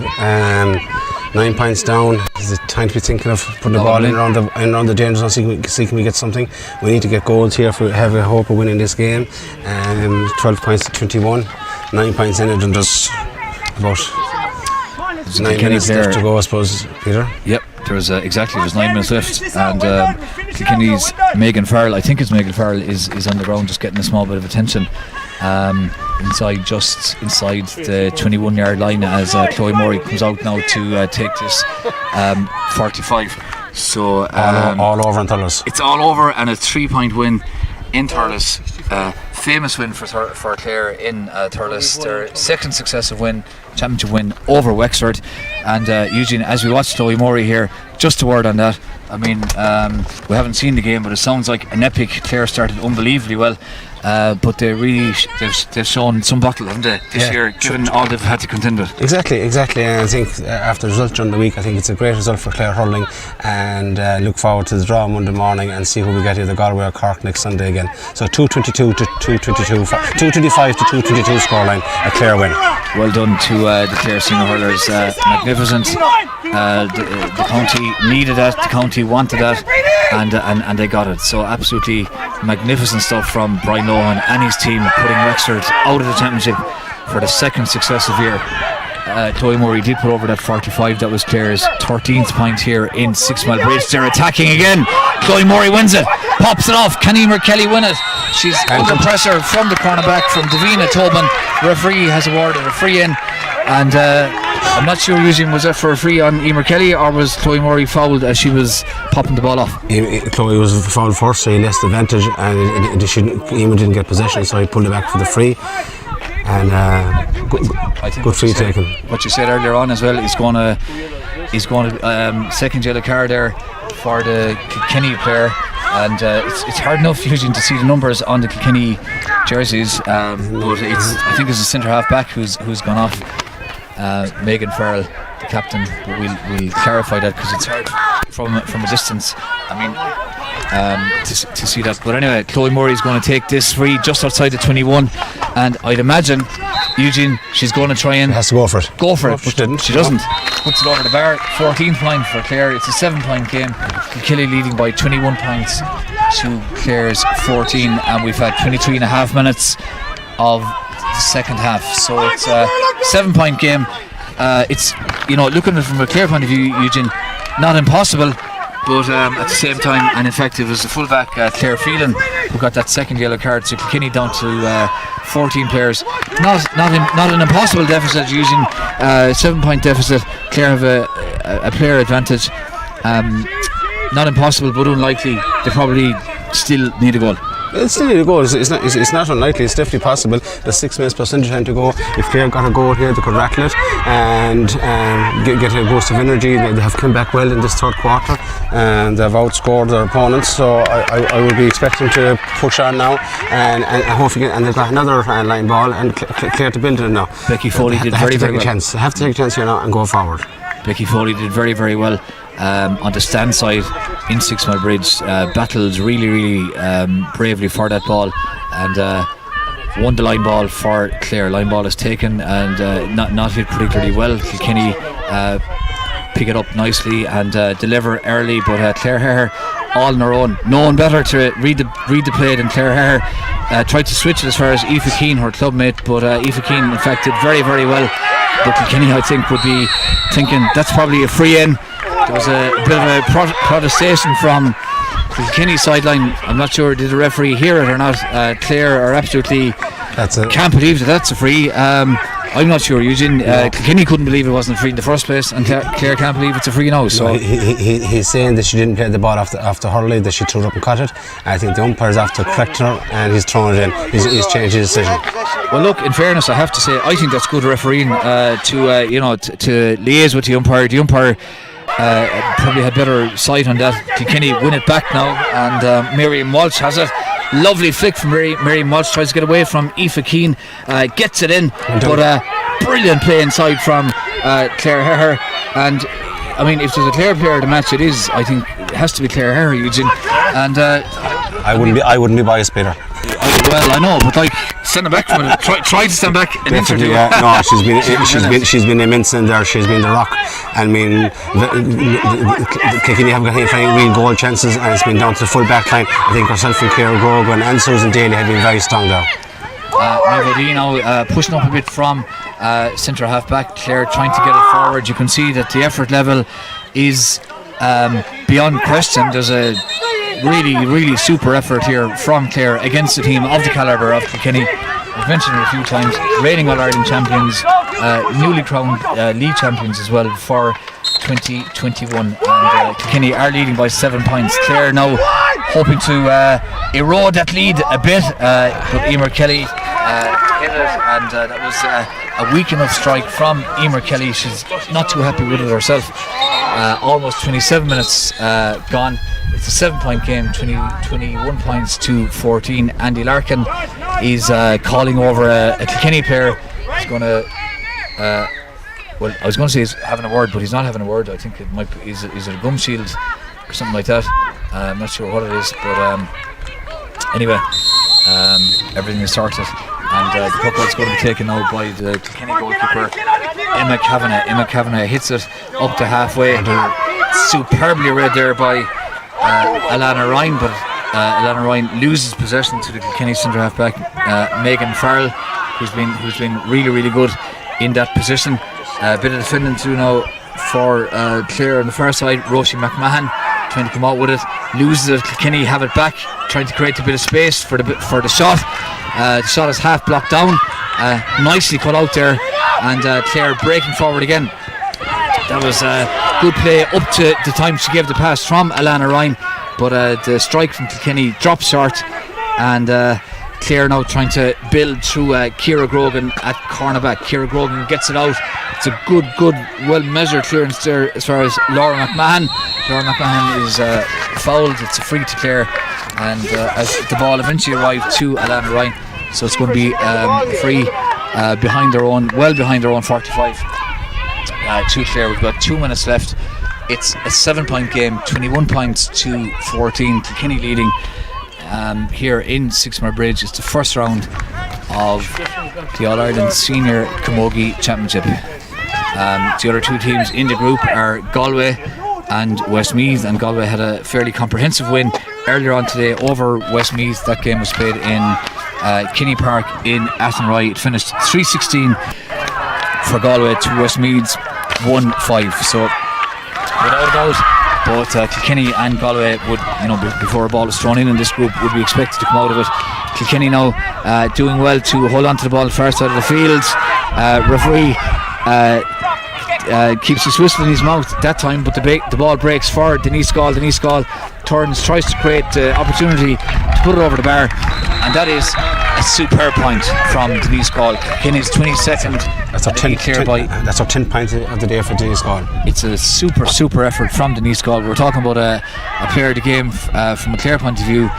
9 points down. This is the time to be thinking of putting the ball in around the danger zone, see can we get something. We need to get goals here for have a hope of winning this game. 12 points to 21, 9 points in it, and there's about 9 minutes left to go, I suppose, Peter. Yep, there's 9 minutes left, and Kilkenny's Megan Farrell, I think it's Megan Farrell, is on the ground just getting a small bit of attention inside the 21-yard line as Chloe Murray comes out now to take this 45. So all over in Thurles. It's all over, and a 3-point win in Thurles. Famous win for Clare in Thurles. Their second successive championship win over Wexford. And Eugene, as we watch Chloe Murray here, just a word on that. I mean, we haven't seen the game, but it sounds like an epic. Clare started unbelievably well, but they've shown some battle, haven't they, this year, given all they've had to contend with. Exactly, and I think after the result during the week, I think it's a great result for Clare Hurling, and look forward to the draw Monday morning and see who we get, either Galway or Cork next Sunday again. So 222 to 222, 225 to 222 scoreline, a Clare win. Well done to the Clare senior hurlers, magnificent. The county needed that, the county wanted that, and they got it. So absolutely magnificent stuff from Brian Lohan and his team, putting Wexford out of the championship for the second successive year. Chloe Murray did put over that 45. That was Clare's 13th point here in 6 Mile Bridge. They're attacking again. Chloe Murray wins it, pops it off. Can Emer Kelly win it? She's under pressure from the cornerback from Davina Tobin. The referee has awarded a free in, and I'm not sure Eugene, was that for a free on Emer Kelly, or was Chloe Murray fouled as she was popping the ball off? Chloe was fouled first, so he lost the advantage, and Emer didn't get possession, so he pulled it back for the free. And good free taken. What you said earlier on as well, he's going to second yellow card there for the Kilkenny player, and it's hard enough, Eugene, to see the numbers on the Kilkenny jerseys, but I think it's a centre half back who's gone off. Megan Farrell, the captain, but we'll clarify that because it's hard from a distance. I mean, to see that. But anyway, Chloe Murray is going to take this free just outside the 21, and I'd imagine, Eugene, she's going to try and has to go for it. But she doesn't. Puts it over the bar. 14th point for Clare. It's a 7-point game. Kilkenny leading by 21 points to Clare's 14, and we've had 23 and a half minutes of the second half, so it's a 7-point game. It's, looking at it from a Clare point of view, Eugene, not impossible, but at the same time, and in fact it was the fullback Clare Phelan who got that second yellow card, so Kilkenny down to 14 players. Not an impossible deficit, Eugene. 7-point deficit. Clare have a player advantage. Not impossible, but unlikely. They probably still need a goal. It's still need a goal. It's not unlikely. It's definitely possible. There's 6 minutes plus time to go. If Clare got a goal here, they could rattle it and get a boost of energy. They have come back well in this third quarter, and they've outscored their opponents. So I would be expecting to push on now, and hopefully, and they've got another line ball, and Clare to build it now. Becky Foley did very well. They have to take a chance here now and go forward. Becky Foley did very, very well on the stand side in 6 Mile Bridge. Battled really bravely for that ball, and won the line ball for Clare. Line ball is taken and not hit particularly well. Kilkenny pick it up nicely and deliver early, but Clare Hare all on her own. No one better to read the play than Clare Hare. Tried to switch it as far as Aoife Keane, her clubmate, but Aoife Keane in fact did very, very well. But Kilkenny, I think, would be thinking that's probably a free in. There was a bit of a protestation from the Kilkenny sideline. I'm not sure, did the referee hear it or not? Clare are absolutely can't believe that's a free. I'm not sure, Eugene. Kilkenny couldn't believe it wasn't free in the first place, and Clare can't believe it's a free now. So he's saying that she didn't play the ball after Hurley, that she threw it up and caught it. I think the umpire's after correcting her, and he's thrown it in. He's changed his decision. Well, look, in fairness, I have to say, I think that's good refereeing to liaise with the umpire. The umpire probably had better sight on that. Kilkenny win it back now, and Miriam Walsh has it. Lovely flick from Miriam Walsh, tries to get away from Aoife Keane, gets it in, but brilliant play inside from Clare Hare. And I mean, if there's a Clare player of the match, it is, I think, has to be Clare Hare, Eugene. And I wouldn't be biased, Peter. Well, I know, but like stand back from it. Try to stand back and definitely, yeah. No, she's been immense in there. She's been the rock. I mean, Kilkenny haven't got any real goal chances, and it's been down to the full back line. I think herself and Ciara Grogan and Susan Daly have been very strong there. Pushing up a bit from centre half back. Clare trying to get it forward. You can see that the effort level is beyond question. There's a really super effort here from Clare against a team of the calibre of Kilkenny. I've mentioned it a few times, reigning All-Ireland champions, newly crowned league champions as well for 2021, and Kilkenny are leading by 7 points. Clare now hoping to erode that lead a bit, but Emer Kelly hit it, and that was a weak enough strike from Emer Kelly. She's not too happy with it herself. Almost 27 minutes gone. It's a 7-point game, 21 points to 14. Andy Larkin is calling over a Kilkenny player. He's going to, well, I was going to say he's having a word, but he's not having a word. I think it might be, is it a gum shield or something like that? I'm not sure what it is, but anyway, everything is sorted. And the puck is going to be taken out by the Kilkenny goalkeeper, Emma Kavanagh. Emma Kavanagh hits it up to halfway. Superbly read there by Alana Ryan, but Alana Ryan loses possession to the Kilkenny centre half back, Megan Farrell, who's been really good in that position. A bit of defending to do now for Clare on the far side. Roisin McMahon trying to come out with it, loses it. Kilkenny have it back, trying to create a bit of space for the shot. The shot is half blocked down, nicely cut out there, and Clare breaking forward again. That was good play up to the time she gave the pass from Alana Ryan, but the strike from Kilkenny dropped short, and Clare now trying to build through Ciara Grogan at cornerback. Ciara Grogan gets it out. It's a good well measured clearance there as far as Laura McMahon. Laura McMahon is fouled. It's a free to Clare, and as the ball eventually arrived to Alana Ryan, so it's going to be free behind their own 45 to Clare. We've got 2 minutes left. It's a 7-point game, 21 points to 14. Kilkenny leading here in Sixmile Bridge. It's the first round of the All-Ireland Senior Camogie Championship. The other two teams in the group are Galway and Westmeath, and Galway had a fairly comprehensive win earlier on today over Westmeath. That game was played in Kinney Park in Athenry. It finished 3-16 for Galway to Westmeath's 1-5. So without a doubt, both Kilkenny and Galway would, before a ball is thrown in this group, would be expected to come out of it. Kilkenny now doing well to hold on to the ball far side of the field. Referee keeps his whistle in his mouth that time, but the ball breaks for Denise Gall. Denise Gall turns, tries to create opportunity to put it over the bar, and that is a superb point from Denise Gall. Kilkenny's 22nd. That's up 10 points of the day for Denise Gall. It's a super effort from Denise Gall. We're talking about a player of the game from a Clare point of view,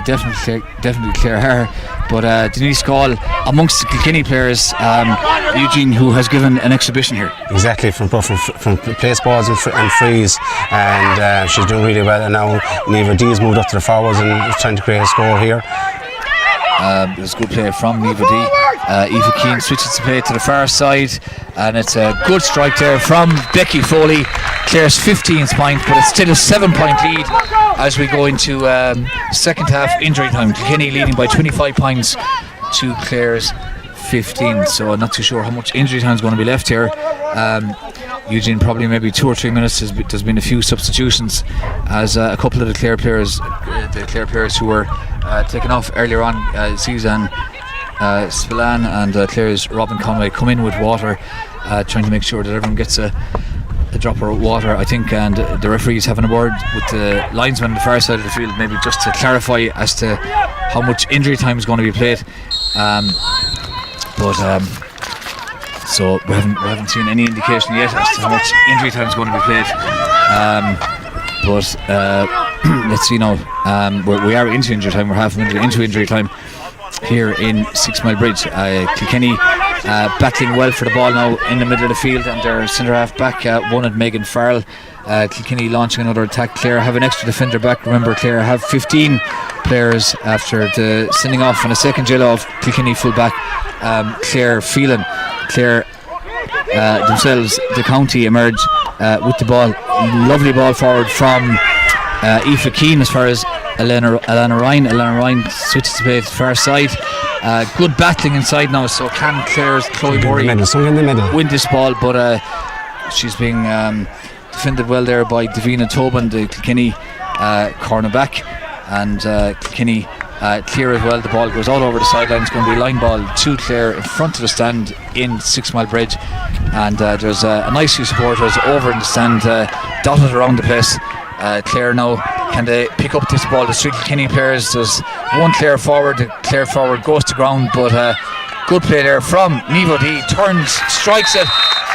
definitely Clare Hare, but Denise Gall amongst the Kilkenny players, Eugene, who has given an exhibition here. Exactly, from place balls and frees, and she's doing really well. And now Niamh D has moved up to the forwards and is trying to create a score here. It was a good play from Niamh D. Eva Keane switches the play to the far side, and it's a good strike there from Becky Foley. Clare's 15th point, but it's still a 7-point lead as we go into second half injury time. Kilkenny leading by 25 points to Clare's 15, so I'm not too sure how much injury time is going to be left here. Eugene, probably maybe 2 or 3 minutes. There's been a few substitutions as a couple of the Clare players who were taken off earlier on, Suzanne Spillane and Clare's Robin Conway, come in with water, trying to make sure that everyone gets a drop of water, I think, and the referee's having a word with the linesman on the far side of the field, maybe just to clarify as to how much injury time is going to be played. So we haven't seen any indication yet as to how much injury time is going to be played. Let's see now. We are into injury time. We're half a minute into injury time here in Sixmile Bridge. Kilkenny battling well for the ball now in the middle of the field, and their centre half back won it, Megan Farrell. Kilkenny launching another attack. Clare have an extra defender back. Remember, Clare have 15 players after the sending off and a second yellow of Kilkenny full back. Clare Phelan. Clare themselves, the county, emerge with the ball. Lovely ball forward from Aoife Keane as far as Alana Ryan. Alana Ryan switches to play to the far side. Good battling inside now, so can Clare's Chloe Murray win this ball, but she's being defended well there by Davina Tobin, the Kilkenny cornerback, and Kilkenny clear as well. The ball goes out over the sideline. It's going to be a line ball to Clare in front of the stand in 6 Mile Bridge, and there's a nice few supporters over in the stand dotted around the place. Clare now, can they pick up this ball? The three Kilkenny players, there's one Clare forward. The Clare forward goes to ground, but good play there from Niamh O'Dea, turns, strikes it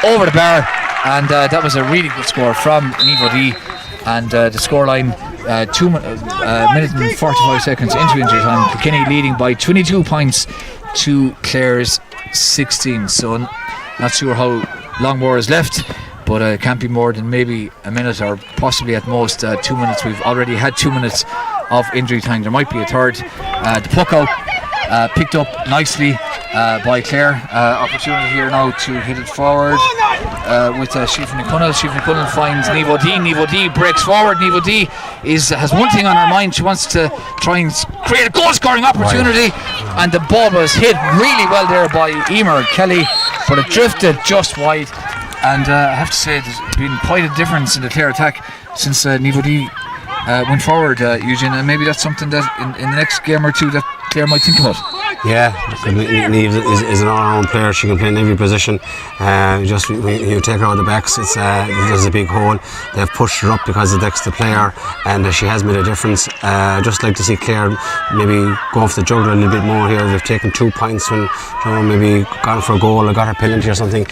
over the bar, and that was a really good score from Niamh O'Dea. And the scoreline 2 minutes and 45 seconds into injury time, Kilkenny leading by 22 points to Clare's 16. So not sure how long more is left, but it can't be more than maybe a minute, or possibly at most 2 minutes. We've already had 2 minutes of injury time. There might be a third. The puck out picked up nicely by Clare. Opportunity here now to hit it forward with Siofra Nicunnell. Siofra Nicunnell finds Niamh O'Dea. Niamh O'Dea breaks forward. Niamh O'Dea has one thing on her mind. She wants to try and create a goal scoring opportunity, and the ball was hit really well there by Emer Kelly, but it drifted just wide. And I have to say, there's been quite a difference in the Clare attack since Niamh O'Dea went forward, Eugene, and maybe that's something that in the next game or two that Clare might think about. Yeah, Niamh is an all-round player. She can play in every position. Just you take her out of the backs, there's a big hole. They've pushed her up because of the extra player, and she has made a difference. Just like to see Clare maybe go for the juggler a little bit more here. They've taken 2 points when maybe gone for a goal or got her penalty or something.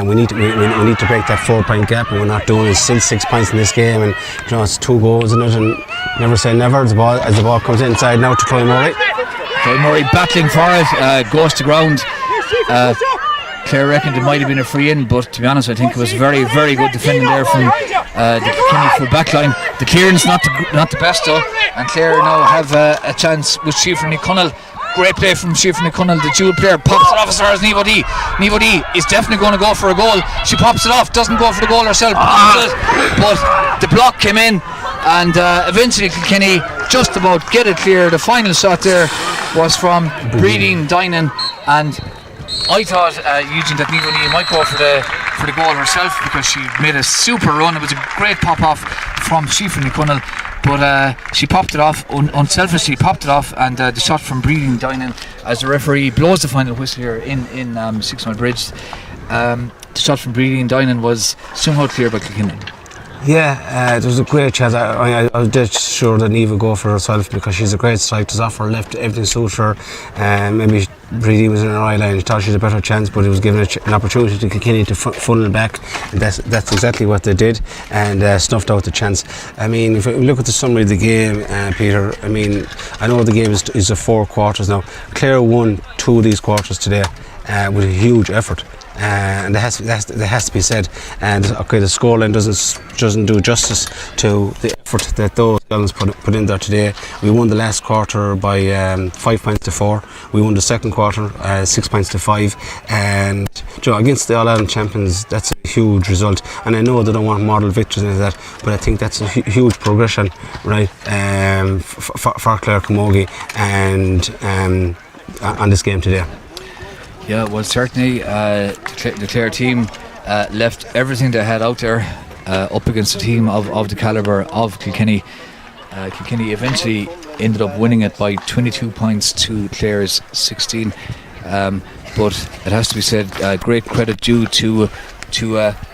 We need to break that 4 point gap, and we're not doing it. It's still 6 points in this game, and it's 2 goals in it, and never say never. As the ball comes inside now to Chloe Murray. Chloe Murray battling for it, goes to ground. Clare reckoned it might have been a free in, but to be honest, I think it was very, very good defending there from the Kilkenny full back line. The clearance not the best though, and Clare now have a chance with Siofra Nicunnell. Great play from Siofra Nicunnell, the dual player, pops it off as far as Niamh O'Dea. Niamh O'Dea is definitely going to go for a goal. She pops it off, doesn't go for the goal herself, but the block came in, and eventually Kilkenny just about get it clear. The final shot there was from Breeding Dinan, and I thought Eugene that Niamh O'Dea might go for the goal herself, because she made a super run. It was a great pop off from Siofra Nicunnell, but she popped it off, unselfishly popped it off, and the shot from Breeding Dinan, as the referee blows the final whistle here in 6 Mile Bridge, the shot from Breeding Dinan was somehow clear by Kilkenny. Yeah, there was a great chance. I was dead sure that Niamh would go for herself, because she's a great striker. Off her left, everything suits her. Maybe Breedy was in her eye line. She thought she had a better chance, but it was given an opportunity to Kilkenny to funnel back, and that's exactly what they did, and snuffed out the chance. I mean, if we look at the summary of the game, Peter, I mean, I know the game is 4 quarters now. Clare won 2 of these quarters today with a huge effort. And that has to be said. And okay, the scoreline doesn't do justice to the effort that those girls put in there today. We won the last quarter by 5 points to 4. We won the second quarter 6 points to 5. And against the All-Ireland champions, that's a huge result. And I know they don't want model victories into that, but I think that's a huge progression, right, for Clare Camogie and on this game today. Yeah, well, certainly the Clare team left everything they had out there up against a team of the calibre of Kilkenny. Kilkenny eventually ended up winning it by 22 points to Clare's 16. But it has to be said, great credit due to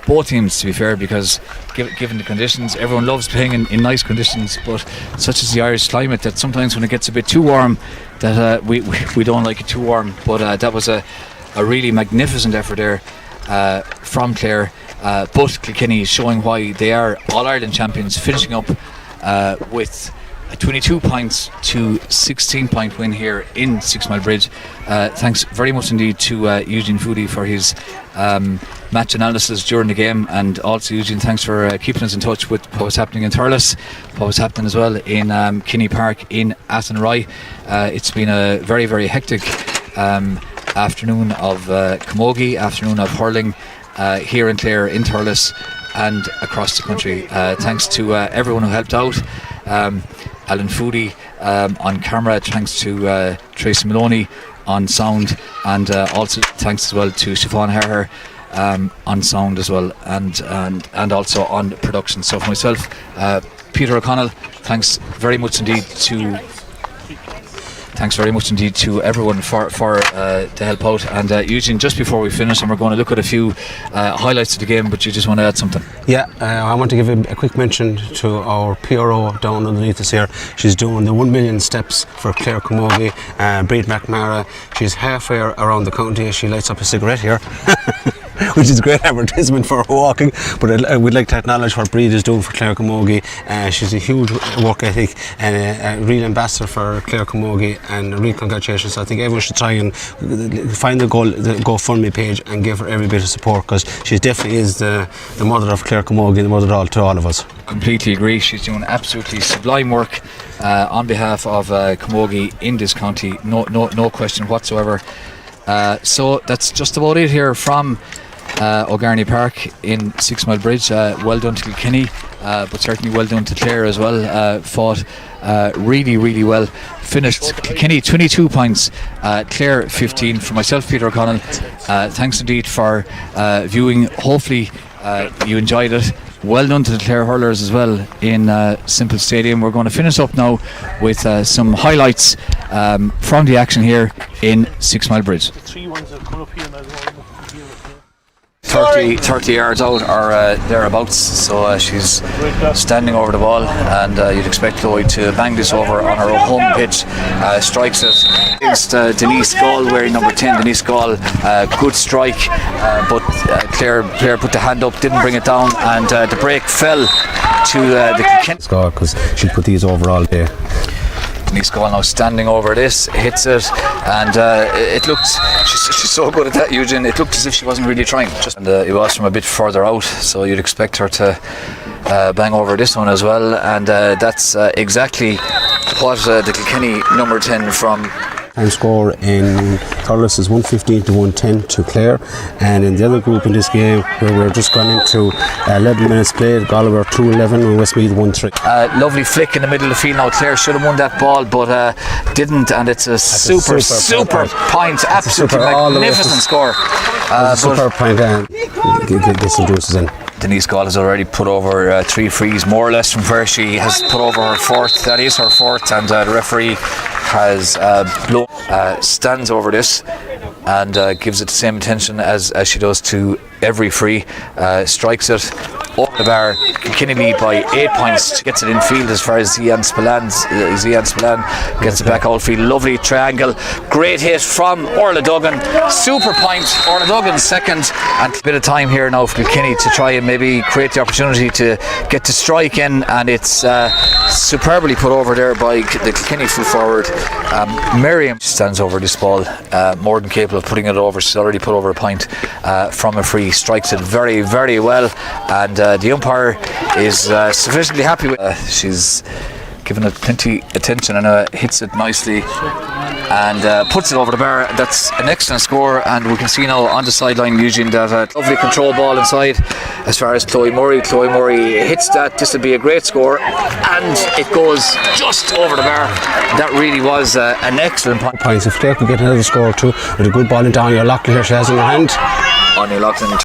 both teams, to be fair, because given the conditions, everyone loves playing in nice conditions, but such is the Irish climate that sometimes when it gets a bit too warm, that we don't like it too warm. But that was a really magnificent effort there from Clare. But Kilkenny showing why they are All-Ireland champions, finishing up with a a 22 points to 16 point win here in 6 Mile Bridge. Thanks very much indeed to Eugene Foodie for his match analysis during the game, and also Eugene, thanks for keeping us in touch with what was happening in Thurles, what was happening as well in Kinney Park in Athenry. It's been a very, very hectic afternoon of camogie, afternoon of hurling here in Clare, in Thurles and across the country. Thanks to everyone who helped out. Alan Foodie on camera, thanks to Tracy Maloney on sound, and also thanks as well to Siobhan Herher on sound as well, and also on production. So for myself, Peter O'Connell, thanks very much indeed to everyone for the help out. And Eugene, just before we finish, and we're going to look at a few highlights of the game, but you just want to add something? Yeah, I want to give a quick mention to our PRO down underneath us here. She's doing the 1 million steps for Clare Camogie, Breed McNamara. She's halfway around the county as she lights up a cigarette here. Which is a great advertisement for her walking, but we'd like to acknowledge what Breed is doing for Clare Camogie. She's a huge work ethic and a real ambassador for Clare Camogie, and a real congratulations. So I think everyone should try and find the GoFundMe page and give her every bit of support, because she definitely is the mother of Clare Camogie and the mother to all of us. Completely agree. She's doing absolutely sublime work on behalf of Camogie in this county, no question whatsoever. So that's just about it here from O'Garney Park in 6 Mile Bridge. Well done to Kilkenny, but certainly well done to Clare as well. Fought really, really well. Finished Kilkenny 22 points, Clare 15. For myself, Peter O'Connell, thanks indeed for viewing. Hopefully you enjoyed it. Well done to the Clare hurlers as well in Simple Stadium. We're going to finish up now with some highlights from the action here in 6 Mile Bridge. 30 yards out or thereabouts, so she's standing over the ball, and you'd expect Chloe to bang this over on her home pitch. Strikes it against Denise Gall, wearing number 10. Denise Gall, good strike, but Clare put the hand up, didn't bring it down, and the break fell to the Kilkenny score, because she'll put these over all day. Denise Gall now standing over this, hits it, and it looked, she's so good at that, Eugene, it looked as if she wasn't really trying, and it was from a bit further out, so you'd expect her to bang over this one as well, and that's exactly what the Kilkenny number 10 from And score in Thurles is 115 to 110 to Clare, and in the other group in this game, where we're just gone into 11 minutes played, Galway 2-11 and Westmeath 1-3. Lovely flick in the middle of the field now. Clare should have won that ball, but didn't, and it's a super point, absolutely magnificent score. Super point, and get some juices in. Denise Gall has already put over 3 frees, more or less, from where she has put over her fourth. That is her fourth, and the referee has stands over this and gives it the same attention as she does to every free. Strikes it over the bar. Kilkenny lead by 8 points. Gets it in field as far as Zian Spillane gets it back outfield. Lovely triangle. Great hit from Orla Duggan. Super point. Orla Duggan second. And a bit of time here now for Kilkenny to try and maybe create the opportunity to get to strike in. And it's superbly put over there by the Kilkenny full forward. Miriam stands over this ball, more than capable of putting it over. She's already put over a point from a free. Strikes it very, very well, and the umpire is sufficiently happy with it. She's given it plenty attention and hits it nicely and puts it over the bar. That's an excellent score, and we can see now on the sideline, Eugene, that lovely control ball inside as far as Chloe Murray. Chloe Murray hits that. This will be a great score, and it goes just over the bar. That really was an excellent point. Points. If Clare could get another score too with a good ball in down, you're lucky here she has in her hand. On your Loughlin